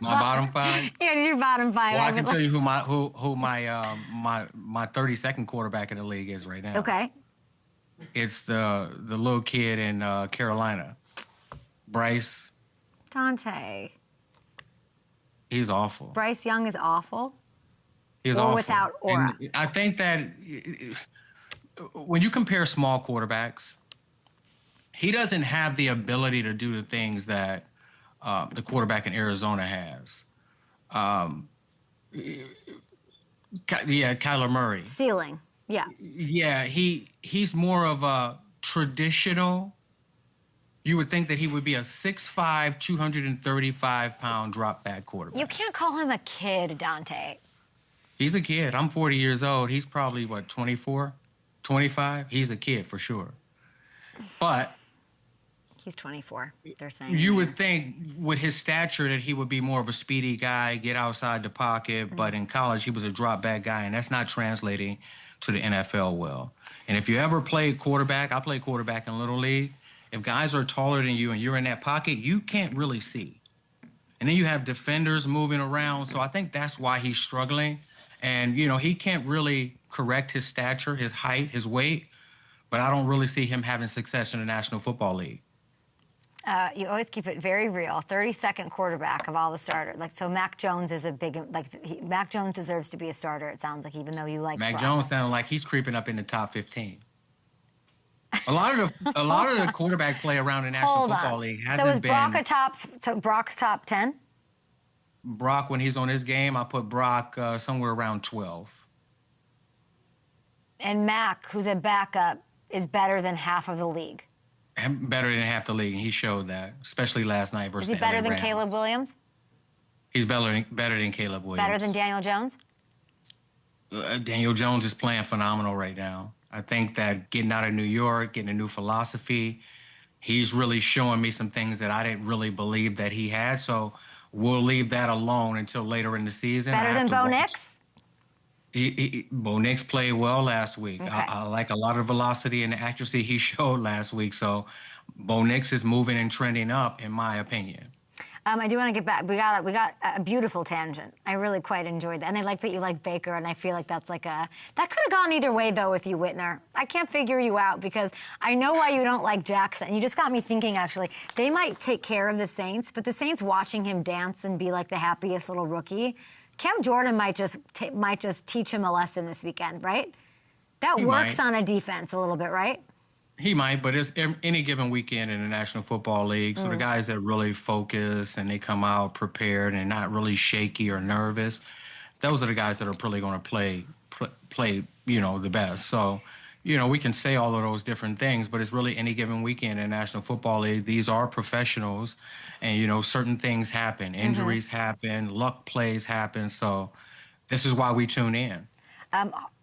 Speaker 4: My bottom 5?
Speaker 1: Yeah, I need your bottom 5.
Speaker 4: Well, I can tell you who my 32nd quarterback in the league is right now.
Speaker 1: Okay.
Speaker 4: It's the little kid in Carolina, Bryce.
Speaker 1: Donte.
Speaker 4: He's awful.
Speaker 1: Bryce Young is awful.
Speaker 4: He's awful.
Speaker 1: Without aura.
Speaker 4: And I think that when you compare small quarterbacks, he doesn't have the ability to do the things that the quarterback in Arizona has. Kyler Murray.
Speaker 1: Ceiling, yeah.
Speaker 4: Yeah, he's more of a traditional. You would think that he would be a 6'5", 235-pound drop-back quarterback.
Speaker 1: You can't call him a kid, Donte.
Speaker 4: He's a kid. I'm 40 years old. He's probably, 24, 25? He's a kid for sure. But
Speaker 1: He's 24, they're saying.
Speaker 4: You would think with his stature that he would be more of a speedy guy, get outside the pocket, but in college he was a drop back guy, and that's not translating to the NFL well. And if you ever played quarterback, I played quarterback in Little League, if guys are taller than you and you're in that pocket, you can't really see. And then you have defenders moving around, so I think that's why he's struggling. And, you know, he can't really correct his stature, his height, his weight, but I don't really see him having success in the National Football League.
Speaker 1: You always keep it very real. 32nd quarterback of all the starters. Like, so Mac Jones is a big, Mac Jones deserves to be a starter, it sounds like, even though you like
Speaker 4: Mac Jones sounded like he's creeping up in the top 15. A lot of the quarterback play around the National Football League hasn't been.
Speaker 1: So is Brock Brock's top 10?
Speaker 4: Brock, when he's on his game, I put Brock somewhere around 12.
Speaker 1: And Mac, who's a backup, is better than half of the league.
Speaker 4: Better than half the league, and he showed that, especially last night versus the
Speaker 1: Is he better
Speaker 4: LA
Speaker 1: than
Speaker 4: Rams.
Speaker 1: Caleb Williams?
Speaker 4: He's better than Caleb Williams.
Speaker 1: Better than Daniel Jones?
Speaker 4: Daniel Jones is playing phenomenal right now. I think that getting out of New York, getting a new philosophy, he's really showing me some things that I didn't really believe that he had. So we'll leave that alone until later in the season.
Speaker 1: Better than Bo Nix?
Speaker 4: Bo Nix played well last week.
Speaker 1: Okay.
Speaker 4: I like a lot of velocity and accuracy he showed last week. So Bo Nix is moving and trending up, in my opinion.
Speaker 1: I do want to get back. We got a beautiful tangent. I really quite enjoyed that. And I like that you like Baker, and I feel like that's like that could have gone either way, though, with you, Whitner. I can't figure you out because I know why you don't like Jackson. You just got me thinking, actually, they might take care of the Saints, but the Saints watching him dance and be like the happiest little rookie, Cam Jordan might just teach him a lesson this weekend, right? That works on a defense a little bit, right?
Speaker 4: He might, but it's any given weekend in the National Football League. So the guys that really focus and they come out prepared and not really shaky or nervous, those are the guys that are probably going to play, you know, the best. So, you know, we can say all of those different things, but it's really any given weekend in the National Football League. These are professionals, and, you know, certain things happen. Injuries happen, luck plays happen. So this is why we tune in.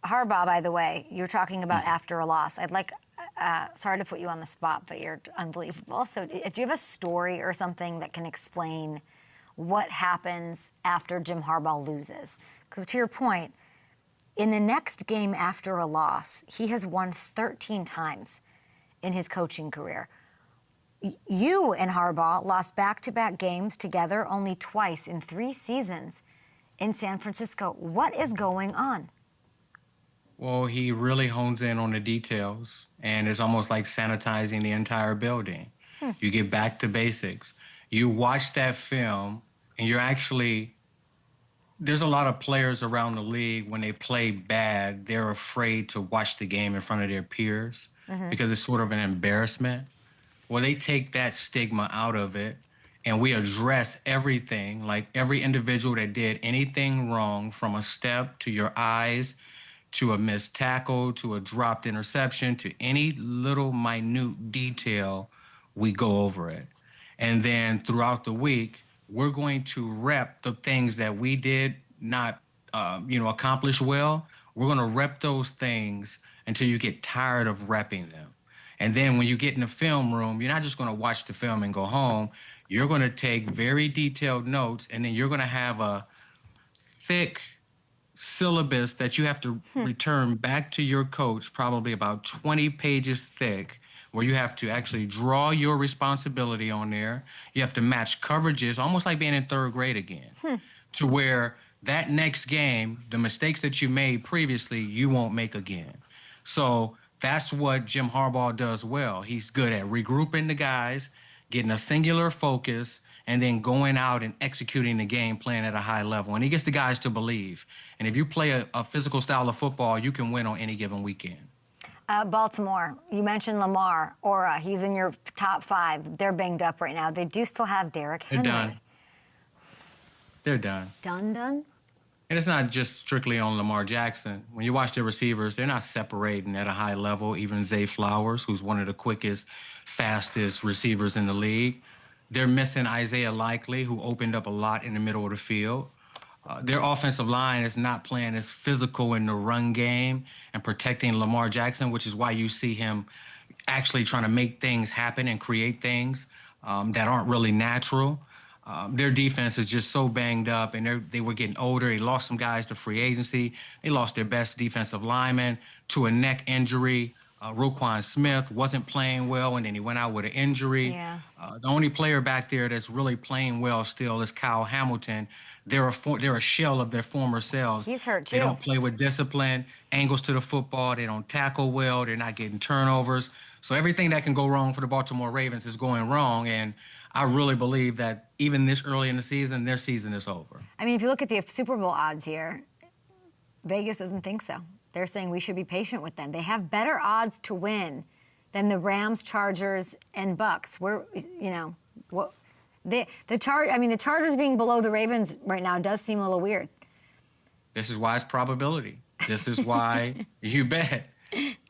Speaker 1: Harbaugh, by the way, you're talking about after a loss. I'd like, sorry to put you on the spot, but you're unbelievable. So do you have a story or something that can explain what happens after Jim Harbaugh loses? Because to your point, in the next game after a loss, he has won 13 times in his coaching career. You and Harbaugh lost back-to-back games together only twice in 3 seasons in San Francisco. What is going on?
Speaker 4: Well, he really hones in on the details, and it's almost like sanitizing the entire building. You get back to basics. You watch that film, and you're actually... There's a lot of players around the league, when they play bad, they're afraid to watch the game in front of their peers because it's sort of an embarrassment. Well, they take that stigma out of it, and we address everything, like every individual that did anything wrong, from a step to your eyes, to a missed tackle, to a dropped interception, to any little minute detail, we go over it. And then throughout the week, we're going to rep the things that we did not, accomplish well. We're going to rep those things until you get tired of repping them. And then when you get in the film room, you're not just going to watch the film and go home. You're going to take very detailed notes, and then you're going to have a thick syllabus that you have to return back to your coach, probably about 20 pages thick, where you have to actually draw your responsibility on there. You have to match coverages, almost like being in 3rd grade again, to where that next game, the mistakes that you made previously, you won't make again. So that's what Jim Harbaugh does well. He's good at regrouping the guys, getting a singular focus, and then going out and executing the game plan at a high level. And he gets the guys to believe. And if you play a physical style of football, you can win on any given weekend.
Speaker 1: Baltimore, you mentioned Lamar, Aura, he's in your top 5. They're banged up right now. They do still have Derrick Henry.
Speaker 4: They're done. They're done.
Speaker 1: Done?
Speaker 4: And it's not just strictly on Lamar Jackson. When you watch their receivers, they're not separating at a high level. Even Zay Flowers, who's one of the quickest, fastest receivers in the league. They're missing Isaiah Likely, who opened up a lot in the middle of the field. Their offensive line is not playing as physical in the run game and protecting Lamar Jackson, which is why you see him actually trying to make things happen and create things that aren't really natural. Their defense is just so banged up, and they were getting older. They lost some guys to free agency. They lost their best defensive lineman to a neck injury. Roquan Smith wasn't playing well, and then he went out with an injury.
Speaker 1: Yeah.
Speaker 4: The only player back there that's really playing well still is Kyle Hamilton. They're a shell of their former selves.
Speaker 1: He's hurt, too.
Speaker 4: They don't play with discipline, angles to the football. They don't tackle well. They're not getting turnovers. So everything that can go wrong for the Baltimore Ravens is going wrong, and I really believe that even this early in the season, their season is over.
Speaker 1: I mean, if you look at the Super Bowl odds here, Vegas doesn't think so. They're saying we should be patient with them. They have better odds to win than the Rams, Chargers, and Bucks. The Chargers being below the Ravens right now does seem a little weird.
Speaker 4: This is why it's probability. This is why you bet.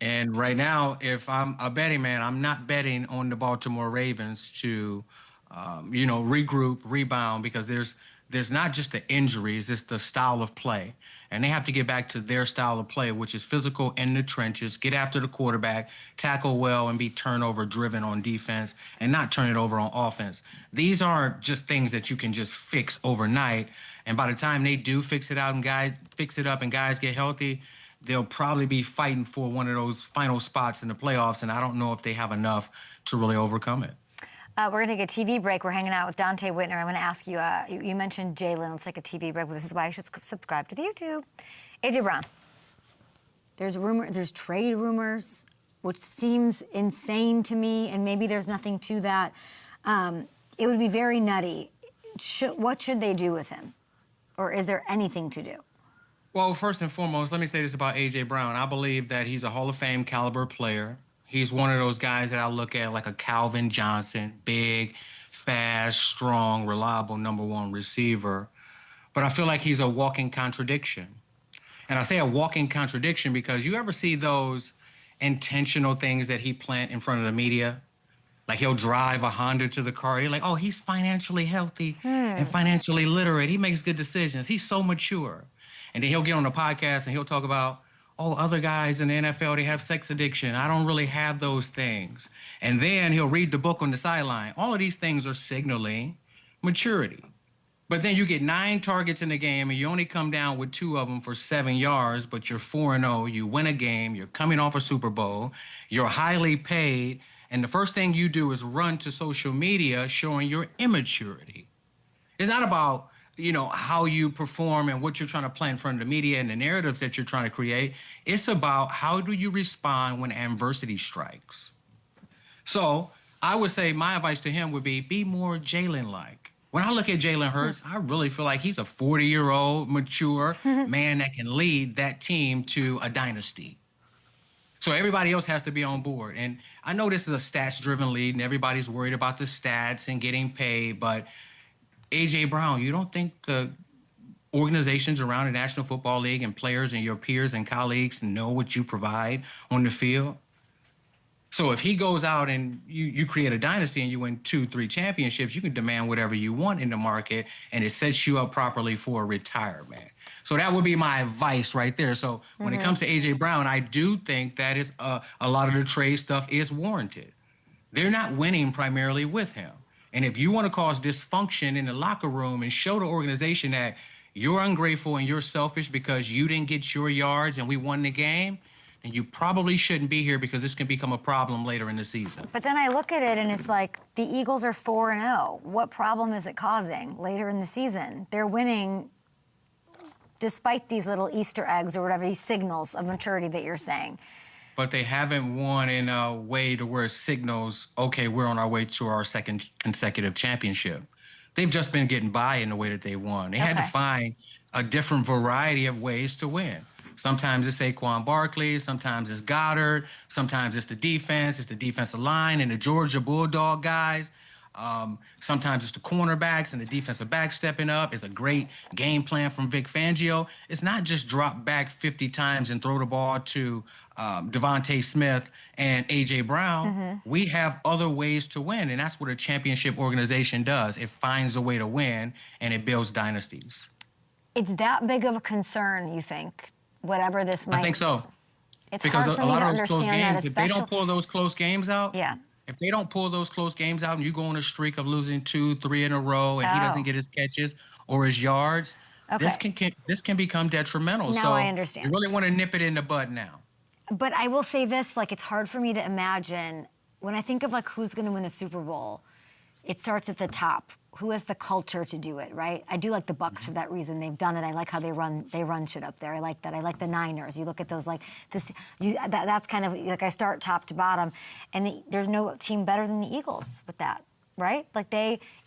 Speaker 4: And right now, if I'm a betting man, I'm not betting on the Baltimore Ravens to, regroup, rebound, because there's not just the injuries, it's the style of play. And they have to get back to their style of play, which is physical in the trenches, get after the quarterback, tackle well, and be turnover-driven on defense, and not turn it over on offense. These aren't just things that you can just fix overnight. And by the time they do fix it up and guys get healthy, they'll probably be fighting for one of those final spots in the playoffs, and I don't know if they have enough to really overcome it.
Speaker 1: We're going to take a TV break. We're hanging out with Donte Whitner. I'm going to ask you, you mentioned Jalen. Let's take a TV break. But this is why you should subscribe to the YouTube. A.J. Brown. There's trade rumors, which seems insane to me, and maybe there's nothing to that. It would be very nutty. What should they do with him? Or is there anything to do?
Speaker 4: Well, first and foremost, let me say this about A.J. Brown. I believe that he's a Hall of Fame caliber player. He's one of those guys that I look at like a Calvin Johnson, big, fast, strong, reliable #1 receiver. But I feel like he's a walking contradiction. And I say a walking contradiction because you ever see those intentional things that he plant in front of the media? Like he'll drive a Honda to the car. You're like, oh, he's financially healthy and financially literate. He makes good decisions. He's so mature. And then he'll get on the podcast and he'll talk about, oh, other guys in the NFL, they have sex addiction. I don't really have those things. And then he'll read the book on the sideline. All of these things are signaling maturity. But then you get 9 targets in the game and you only come down with 2 of them for 7 yards, but you're 4-0, you win a game, you're coming off a Super Bowl, you're highly paid, and the first thing you do is run to social media showing your immaturity. It's not about how you perform and what you're trying to play in front of the media and the narratives that you're trying to create. It's about how do you respond when adversity strikes. So I would say my advice to him would be more Jalen-like. When I look at Jalen Hurts, I really feel like he's a 40-year-old, mature man that can lead that team to a dynasty. So everybody else has to be on board. And I know this is a stats-driven league, and everybody's worried about the stats and getting paid, but A.J. Brown, you don't think the organizations around the National Football League and players and your peers and colleagues know what you provide on the field? So if he goes out and you create a dynasty and you win 2-3 championships, you can demand whatever you want in the market, and it sets you up properly for retirement. So that would be my advice right there. So when it comes to A.J. Brown, I do think that is a lot of the trade stuff is warranted. They're not winning primarily with him. And if you want to cause dysfunction in the locker room and show the organization that you're ungrateful and you're selfish because you didn't get your yards and we won the game, then you probably shouldn't be here because this can become a problem later in the season.
Speaker 1: But then I look at it and it's like the Eagles are 4-0. What problem is it causing later in the season? They're winning despite these little Easter eggs or whatever, these signals of maturity that you're saying.
Speaker 4: But they haven't won in a way to where it signals, okay, we're on our way to our 2nd consecutive championship. They've just been getting by in the way that they won. They had to find a different variety of ways to win. Sometimes it's Saquon Barkley, sometimes it's Goddard, sometimes it's the defensive line and the Georgia Bulldog guys. Sometimes it's the cornerbacks and the defensive back stepping up. It's a great game plan from Vic Fangio. It's not just drop back 50 times and throw the ball to Devontae Smith and A.J. Brown. We have other ways to win, and that's what a championship organization does. It finds a way to win, and it builds dynasties.
Speaker 1: It's that big of a concern, you think, whatever this might...
Speaker 4: I think so.
Speaker 1: It's
Speaker 4: Because
Speaker 1: hard for
Speaker 4: a
Speaker 1: me
Speaker 4: lot
Speaker 1: to
Speaker 4: of those close
Speaker 1: understand
Speaker 4: games,
Speaker 1: that,
Speaker 4: if they don't pull those close games out,
Speaker 1: Yeah.
Speaker 4: if they don't pull those close games out and you go on a streak of losing 2, 3 in a row and he doesn't
Speaker 1: Oh.
Speaker 4: get his catches or his yards, this
Speaker 1: Okay.
Speaker 4: can become detrimental.
Speaker 1: Now
Speaker 4: So
Speaker 1: I
Speaker 4: you
Speaker 1: understand.
Speaker 4: really want to nip it in the bud now.
Speaker 1: But I will say this, like, it's hard for me to imagine, when I think of, like, who's going to win a Super Bowl, it starts at the top. Who has the culture to do it, right? I do like the Bucks for that reason. They've done it. I like how they run shit up there. I like that. I like the Niners. You look at those, like, that's kind of, like, I start top to bottom. And there's no team better than the Eagles with that, right? Like,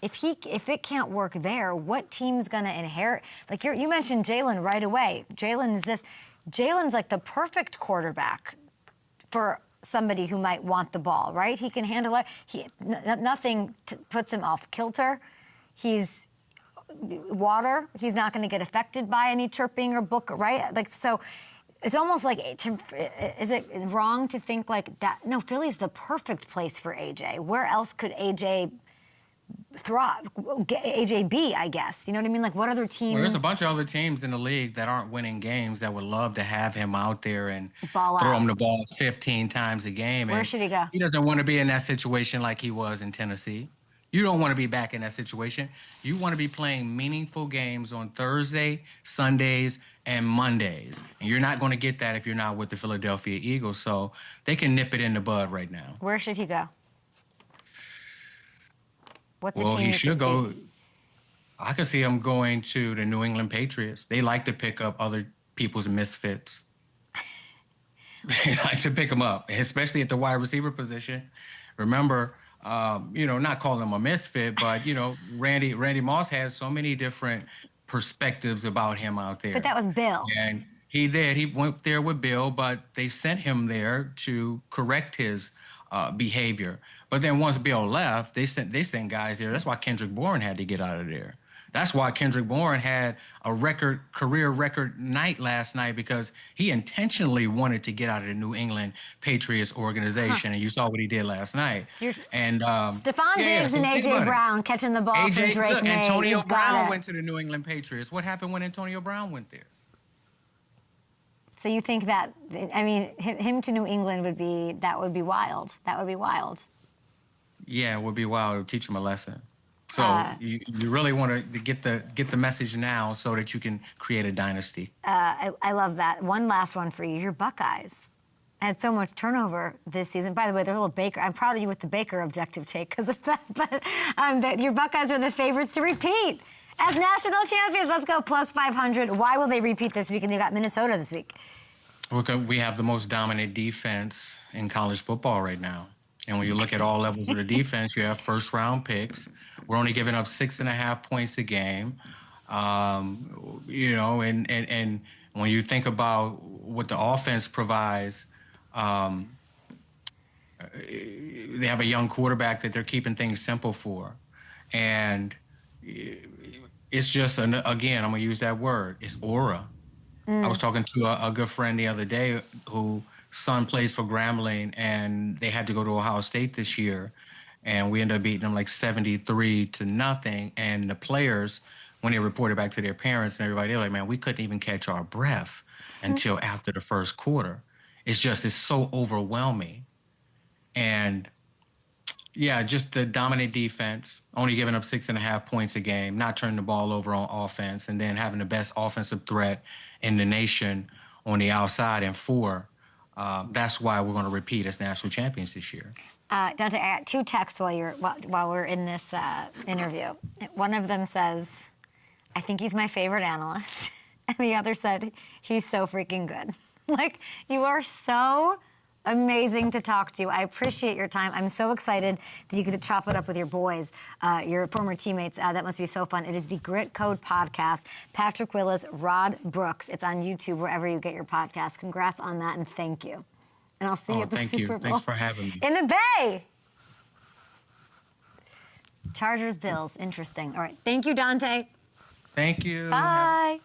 Speaker 1: if it can't work there, what team's going to inherit? Like, you mentioned Jalen right away. Jalen's like the perfect quarterback for somebody who might want the ball, right? He can handle it. Nothing puts him off kilter. He's water. He's not going to get affected by any chirping or book, right? Like, so it's almost like, is it wrong to think like that? No, Philly's the perfect place for AJ. Where else could AJ thrive? AJ be, I guess. You know what I mean? Like, what other team?
Speaker 4: Well, there's a bunch of other teams in the league that aren't winning games that would love to have him out there and
Speaker 1: Ball
Speaker 4: throw
Speaker 1: out.
Speaker 4: him the ball 15 times a game.
Speaker 1: Where
Speaker 4: And
Speaker 1: should he go?
Speaker 4: He doesn't want to be in that situation like he was in Tennessee. You don't want to be back in that situation. You want to be playing meaningful games on Thursday, Sundays, and Mondays. And you're not going to get that if you're not with the Philadelphia Eagles. So they can nip it in the bud right now.
Speaker 1: Where should he go? What's the
Speaker 4: Well,
Speaker 1: team
Speaker 4: he
Speaker 1: you
Speaker 4: should
Speaker 1: could see?
Speaker 4: go. I could see him going to the New England Patriots. They like to pick up other people's misfits. They like to pick them up, especially at the wide receiver position. Remember, not calling him a misfit, but, Randy Moss has so many different perspectives about him out there.
Speaker 1: But that was Bill.
Speaker 4: And he did. He went there with Bill, but they sent him there to correct his behavior. But then once Bill left, they sent guys there. That's why Kendrick Bourne had to get out of there. That's why Kendrick Bourne had a career record night last night, because he intentionally wanted to get out of the New England Patriots organization. And you saw what he did last night.
Speaker 1: So
Speaker 4: Stephon
Speaker 1: Diggs and A.J. Brown catching the ball from Drake May.
Speaker 4: Antonio
Speaker 1: You've got
Speaker 4: Brown
Speaker 1: it.
Speaker 4: went to the New England Patriots. What happened when Antonio Brown went there?
Speaker 1: So you think that, him to New England would be wild. That would be wild.
Speaker 4: Yeah, it would be wild. It would teach him a lesson. So you really want to get the message now so that you can create a dynasty.
Speaker 1: I love that. One last one for you. Your Buckeyes had so much turnover this season. By the way, they're a little Baker. I'm proud of you with the Baker objective take because of that. But your Buckeyes are the favorites to repeat as national champions. Let's go plus 500. Why will they repeat this week? And they got Minnesota this week.
Speaker 4: We have the most dominant defense in college football right now. And when you look at all levels of the defense, you have first-round picks. We're only giving up 6.5 points a game. And when you think about what the offense provides, they have a young quarterback that they're keeping things simple for. And it's just, again, I'm going to use that word, it's aura. I was talking to a good friend the other day who son plays for Grambling, and they had to go to Ohio State this year, and we ended up beating them like 73-0. And the players, when they reported back to their parents and everybody, they're like, man, we couldn't even catch our breath until after the first quarter. It's so overwhelming. And yeah, just the dominant defense, only giving up 6.5 points a game, not turning the ball over on offense, and then having the best offensive threat in the nation on the outside and 4. That's why we're going to repeat as national champions this year.
Speaker 1: Donte, I got 2 texts while we're in this interview. One of them says, I think he's my favorite analyst. And the other said, he's so freaking good. Like, you are so amazing to talk to. I appreciate your time. I'm so excited that you get to chop it up with your boys, your former teammates. That must be so fun. It is the Grit Code Podcast. Patrick Willis, Rod Brooks. It's on YouTube, wherever you get your podcast. Congrats on that, and thank you. And I'll see you at the Super Bowl.
Speaker 4: Thanks for having me.
Speaker 1: In the Bay. Chargers, Bills. Interesting. All right. Thank you, Donte.
Speaker 4: Thank you.
Speaker 1: Bye.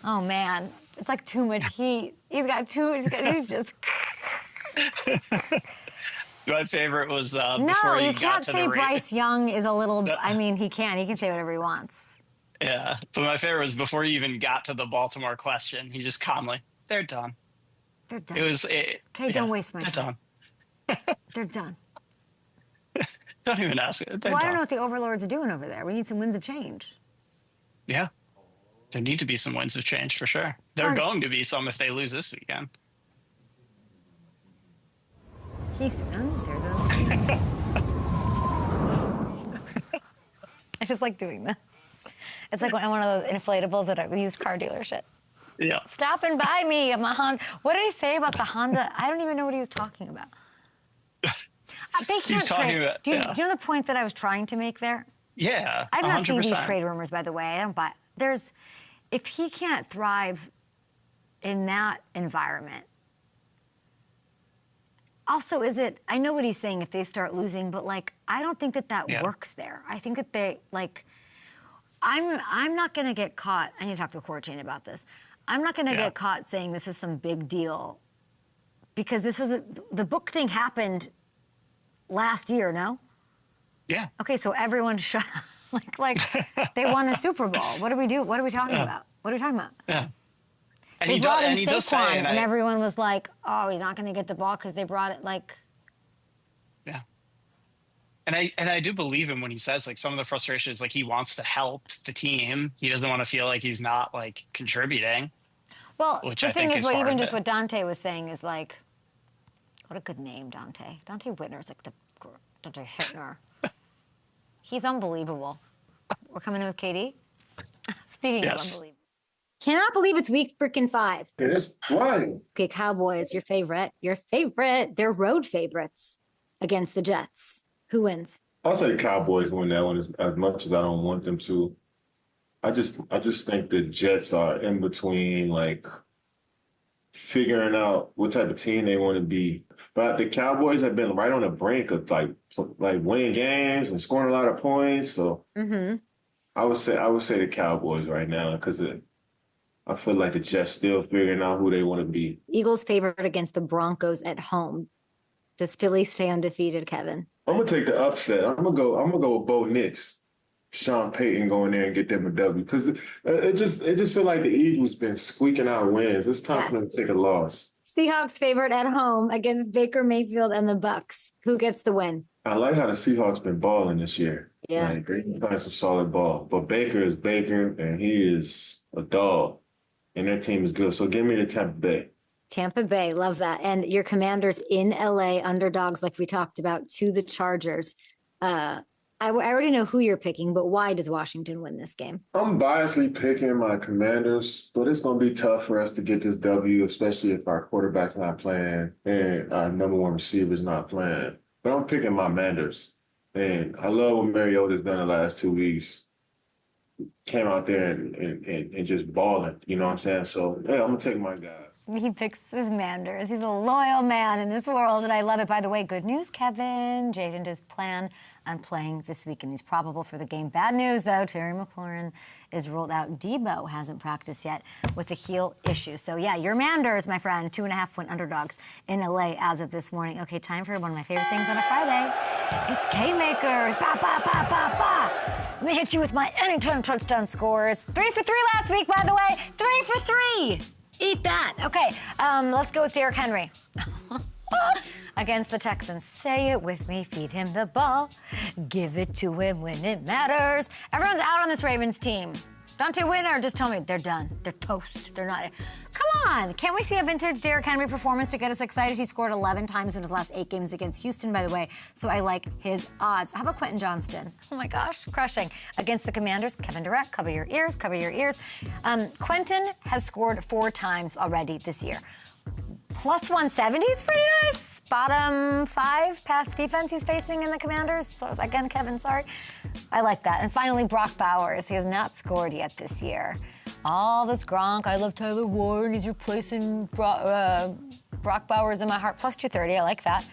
Speaker 1: Oh, man. It's like too much heat. He's just...
Speaker 2: My favorite was
Speaker 1: No,
Speaker 2: before
Speaker 1: you
Speaker 2: got
Speaker 1: can't
Speaker 2: to
Speaker 1: say
Speaker 2: the
Speaker 1: Bryce Young is a little... he can say whatever he wants.
Speaker 2: Yeah, but my favorite was before you even got to the Baltimore question. He just calmly, they're done.
Speaker 1: They're done.
Speaker 2: Okay,
Speaker 1: don't waste my
Speaker 2: they're
Speaker 1: time.
Speaker 2: Done.
Speaker 1: They're done.
Speaker 2: Don't even ask it.
Speaker 1: Well, I don't know what the overlords are doing over there. We need some winds of change.
Speaker 2: Yeah. There need to be some winds of change for sure. There are going to be some if they lose this weekend.
Speaker 1: There's I just like doing this. It's like one of those inflatables at a used car dealership.
Speaker 2: Yeah.
Speaker 1: Stopping by me at my Honda. What did he say about the Honda? I don't even know what he was talking about. They can't trade.
Speaker 2: About,
Speaker 1: do you know the point that I was trying to make there?
Speaker 2: Yeah.
Speaker 1: I've not
Speaker 2: 100%.
Speaker 1: seen these trade rumors, by the way. I don't buy. If he can't thrive in that environment. Also, I know what he's saying if they start losing, but like, I don't think that works there. I think that they, like, I'm not going to get caught. I need to talk to the court chain about this. I'm not going to get caught saying this is some big deal because this was the book thing happened last year, no?
Speaker 2: Yeah.
Speaker 1: Okay, so everyone shut up. like they won a Super Bowl. What do we do? What are we talking about? What are we talking about?
Speaker 2: Yeah. And
Speaker 1: they brought in Saquon,
Speaker 2: and
Speaker 1: everyone was like, oh, he's not going to get the ball because they brought it, like...
Speaker 2: Yeah. And I do believe him when he says, like, some of the frustration is, like, he wants to help the team. He doesn't want to feel like he's not, like, contributing.
Speaker 1: Well, the thing is, what Donte was saying is, like, what a good name, Donte. Donte Whitner is like Donte Whitner. He's unbelievable. We're coming in with KD? Speaking of unbelievable. Cannot believe it's week freaking 5.
Speaker 5: It is one.
Speaker 1: Okay, Cowboys, your favorite. They're road favorites against the Jets. Who wins?
Speaker 5: I'll say the Cowboys win that one as much as I don't want them to. I just think the Jets are in between, like, figuring out what type of team they want to be. But the Cowboys have been right on the brink of like winning games and scoring a lot of points. So I would say the Cowboys right now because I feel like the Jets still figuring out who they want to be.
Speaker 1: Eagles favored against the Broncos at home. Does Philly stay undefeated, Kevin?
Speaker 5: I'm gonna take the upset. I'm gonna go with Bo Nix. Sean Payton going there and get them a W because it just feel like the Eagles been squeaking out wins. It's time for them to take a loss.
Speaker 1: Seahawks favored at home against Baker Mayfield and the Bucks. Who gets the win?
Speaker 5: I like how the Seahawks been balling this year.
Speaker 1: Yeah,
Speaker 5: like, they been playing some solid ball. But Baker is Baker, and he is a dog, and their team is good. So give me the Tampa Bay.
Speaker 1: Tampa Bay, love that. And your Commanders in LA, underdogs like we talked about, to the Chargers. I already know who you're picking, but why does Washington win this game?
Speaker 5: I'm biasly picking my Commanders, but it's going to be tough for us to get this W, especially if our quarterback's not playing and our number one receiver's not playing. But I'm picking my Manders. And I love what Mariota's done the last 2 weeks. Came out there and just balling, you know what I'm saying? So, yeah, I'm going to take my guys.
Speaker 1: He picks his Manders. He's a loyal man in this world, and I love it. By the way, good news, Kevin. Jaden does plan on playing this week, and he's probable for the game. Bad news, though. Terry McLaurin is ruled out. Debo hasn't practiced yet with a heel issue. So, yeah, your Manders, my friend, 2.5-point underdogs in L.A. as of this morning. Okay, time for one of my favorite things on a Friday. It's K-Makers. Ba, ba, ba, ba, ba. Let me hit you with my anytime touchdown scores. 3 for 3 last week, by the way. 3 for 3. Eat that. Okay, let's go with Derrick Henry. Against the Texans. Say it with me, feed him the ball. Give it to him when it matters. Everyone's out on this Ravens team. Donte Whitner just told me they're done. They're toast. They're not. Come on. Can't we see a vintage Derrick Henry performance to get us excited? He scored 11 times in his last 8 games against Houston, by the way, so I like his odds. How about Quentin Johnston? Oh, my gosh, crushing. Against the Commanders, Kevin Durant, cover your ears, cover your ears. Quentin has scored 4 times already this year. Plus 170, it's pretty nice. Bottom 5 pass defense he's facing in the Commanders. So again, Kevin, sorry. I like that. And finally, Brock Bowers. He has not scored yet this year. All this Gronk. I love Tyler Ward. He's replacing Brock Bowers in my heart. Plus 230. I like that.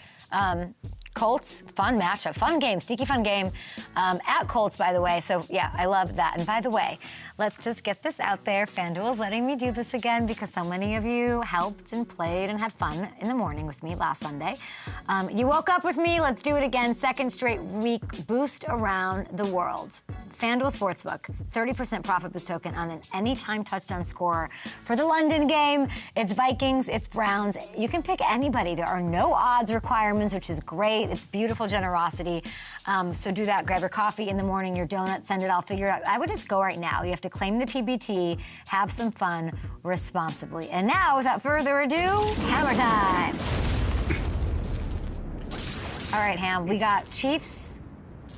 Speaker 1: Colts, fun matchup, fun game, sneaky fun game at Colts, by the way. So, yeah, I love that. And by the way, let's just get this out there. FanDuel's letting me do this again because so many of you helped and played and had fun in the morning with me last Sunday. You woke up with me. Let's do it again. Second straight week boost around the world. FanDuel Sportsbook, 30% profit boost token on an anytime touchdown scorer. For the London game, it's Vikings, it's Browns. You can pick anybody. There are no odds requirements, which is great. It's beautiful generosity. So do that. Grab your coffee in the morning, your donut, send it. I'll figure it out. I would just go right now. You have to claim the PBT, have some fun responsibly. And now, without further ado, hammer time. All right, Ham, we got Chiefs.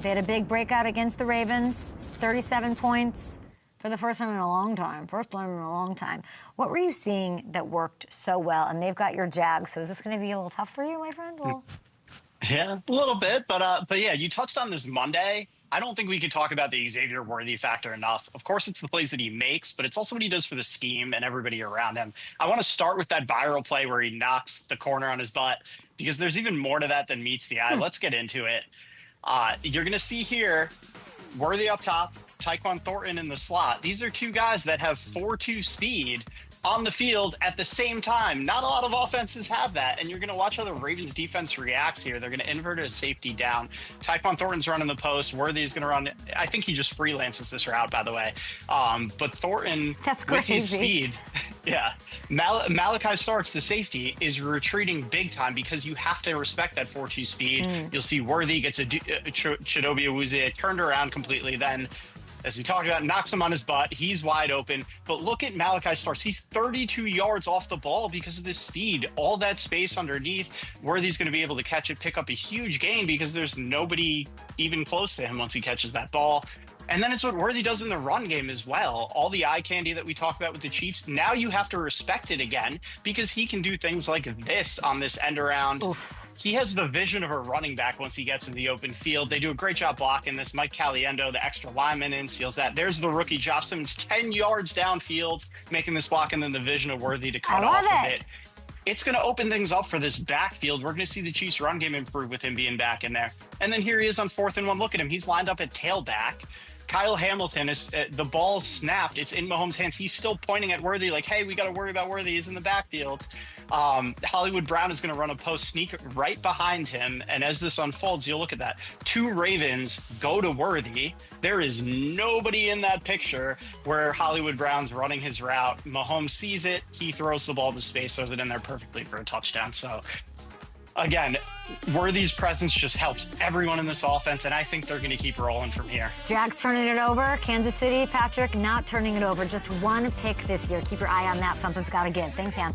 Speaker 1: They had a big breakout against the Ravens, 37 points for the first time in a long time. First time in a long time. What were you seeing that worked so well? And they've got your Jags, so is this going to be a little tough for you, my friend? Well,
Speaker 2: yeah, a little bit, but yeah, you touched on this Monday. I don't think we could talk about the Xavier Worthy factor enough. Of course, it's the plays that he makes, but it's also what he does for the scheme and everybody around him. I want to start with that viral play where he knocks the corner on his butt, because there's even more to that than meets the eye. Let's get into it. You're going to see here, Worthy up top, Tyquan Thornton in the slot. These are two guys that have 4.2 speed on the field at the same time. Not a lot of offenses have that, and you're going to watch how the Ravens defense reacts here. They're going to invert a safety down. Tyquan Thornton's running the post. Worthy is going to run. I think he just freelances this route, by the way. But Thornton, with his speed, yeah. Malachi Starks, the safety, is retreating big time because you have to respect that 4.2 speed. You'll see Worthy gets a Chidobe Awuzie turned around completely. Then, as we talked about, knocks him on his butt. He's wide open. But look at Malachi Starks. He's 32 yards off the ball because of this speed. All that space underneath. Worthy's going to be able to catch it, pick up a huge gain because there's nobody even close to him once he catches that ball. And then it's what Worthy does in the run game as well. All the eye candy that we talk about with the Chiefs, now you have to respect it again because he can do things like this on this end around. Oof. He has the vision of a running back once he gets in the open field. They do a great job blocking this. Mike Caliendo, the extra lineman, in seals that. There's the rookie Josh Simmons 10 yards downfield, making this block, and then the vision of Worthy to cut off a bit. It's going to open things up for this backfield. We're going to see the Chiefs' run game improve with him being back in there. And then here he is on 4th and 1. Look at him. He's lined up at tailback. Kyle Hamilton is the ball snapped. It's in Mahomes' hands. He's still pointing at Worthy like, hey, we got to worry about Worthy. He's in the backfield. Hollywood Brown is going to run a post sneak right behind him. And as this unfolds, you'll look at that. 2 Ravens go to Worthy. There is nobody in that picture where Hollywood Brown's running his route. Mahomes sees it. He throws the ball to space, throws it in there perfectly for a touchdown. So, again, Worthy's presence just helps everyone in this offense, and I think they're going to keep rolling from here.
Speaker 1: Jags turning it over. Kansas City, Patrick, not turning it over. Just one pick this year. Keep your eye on that. Something's got to give. Thanks, Ham.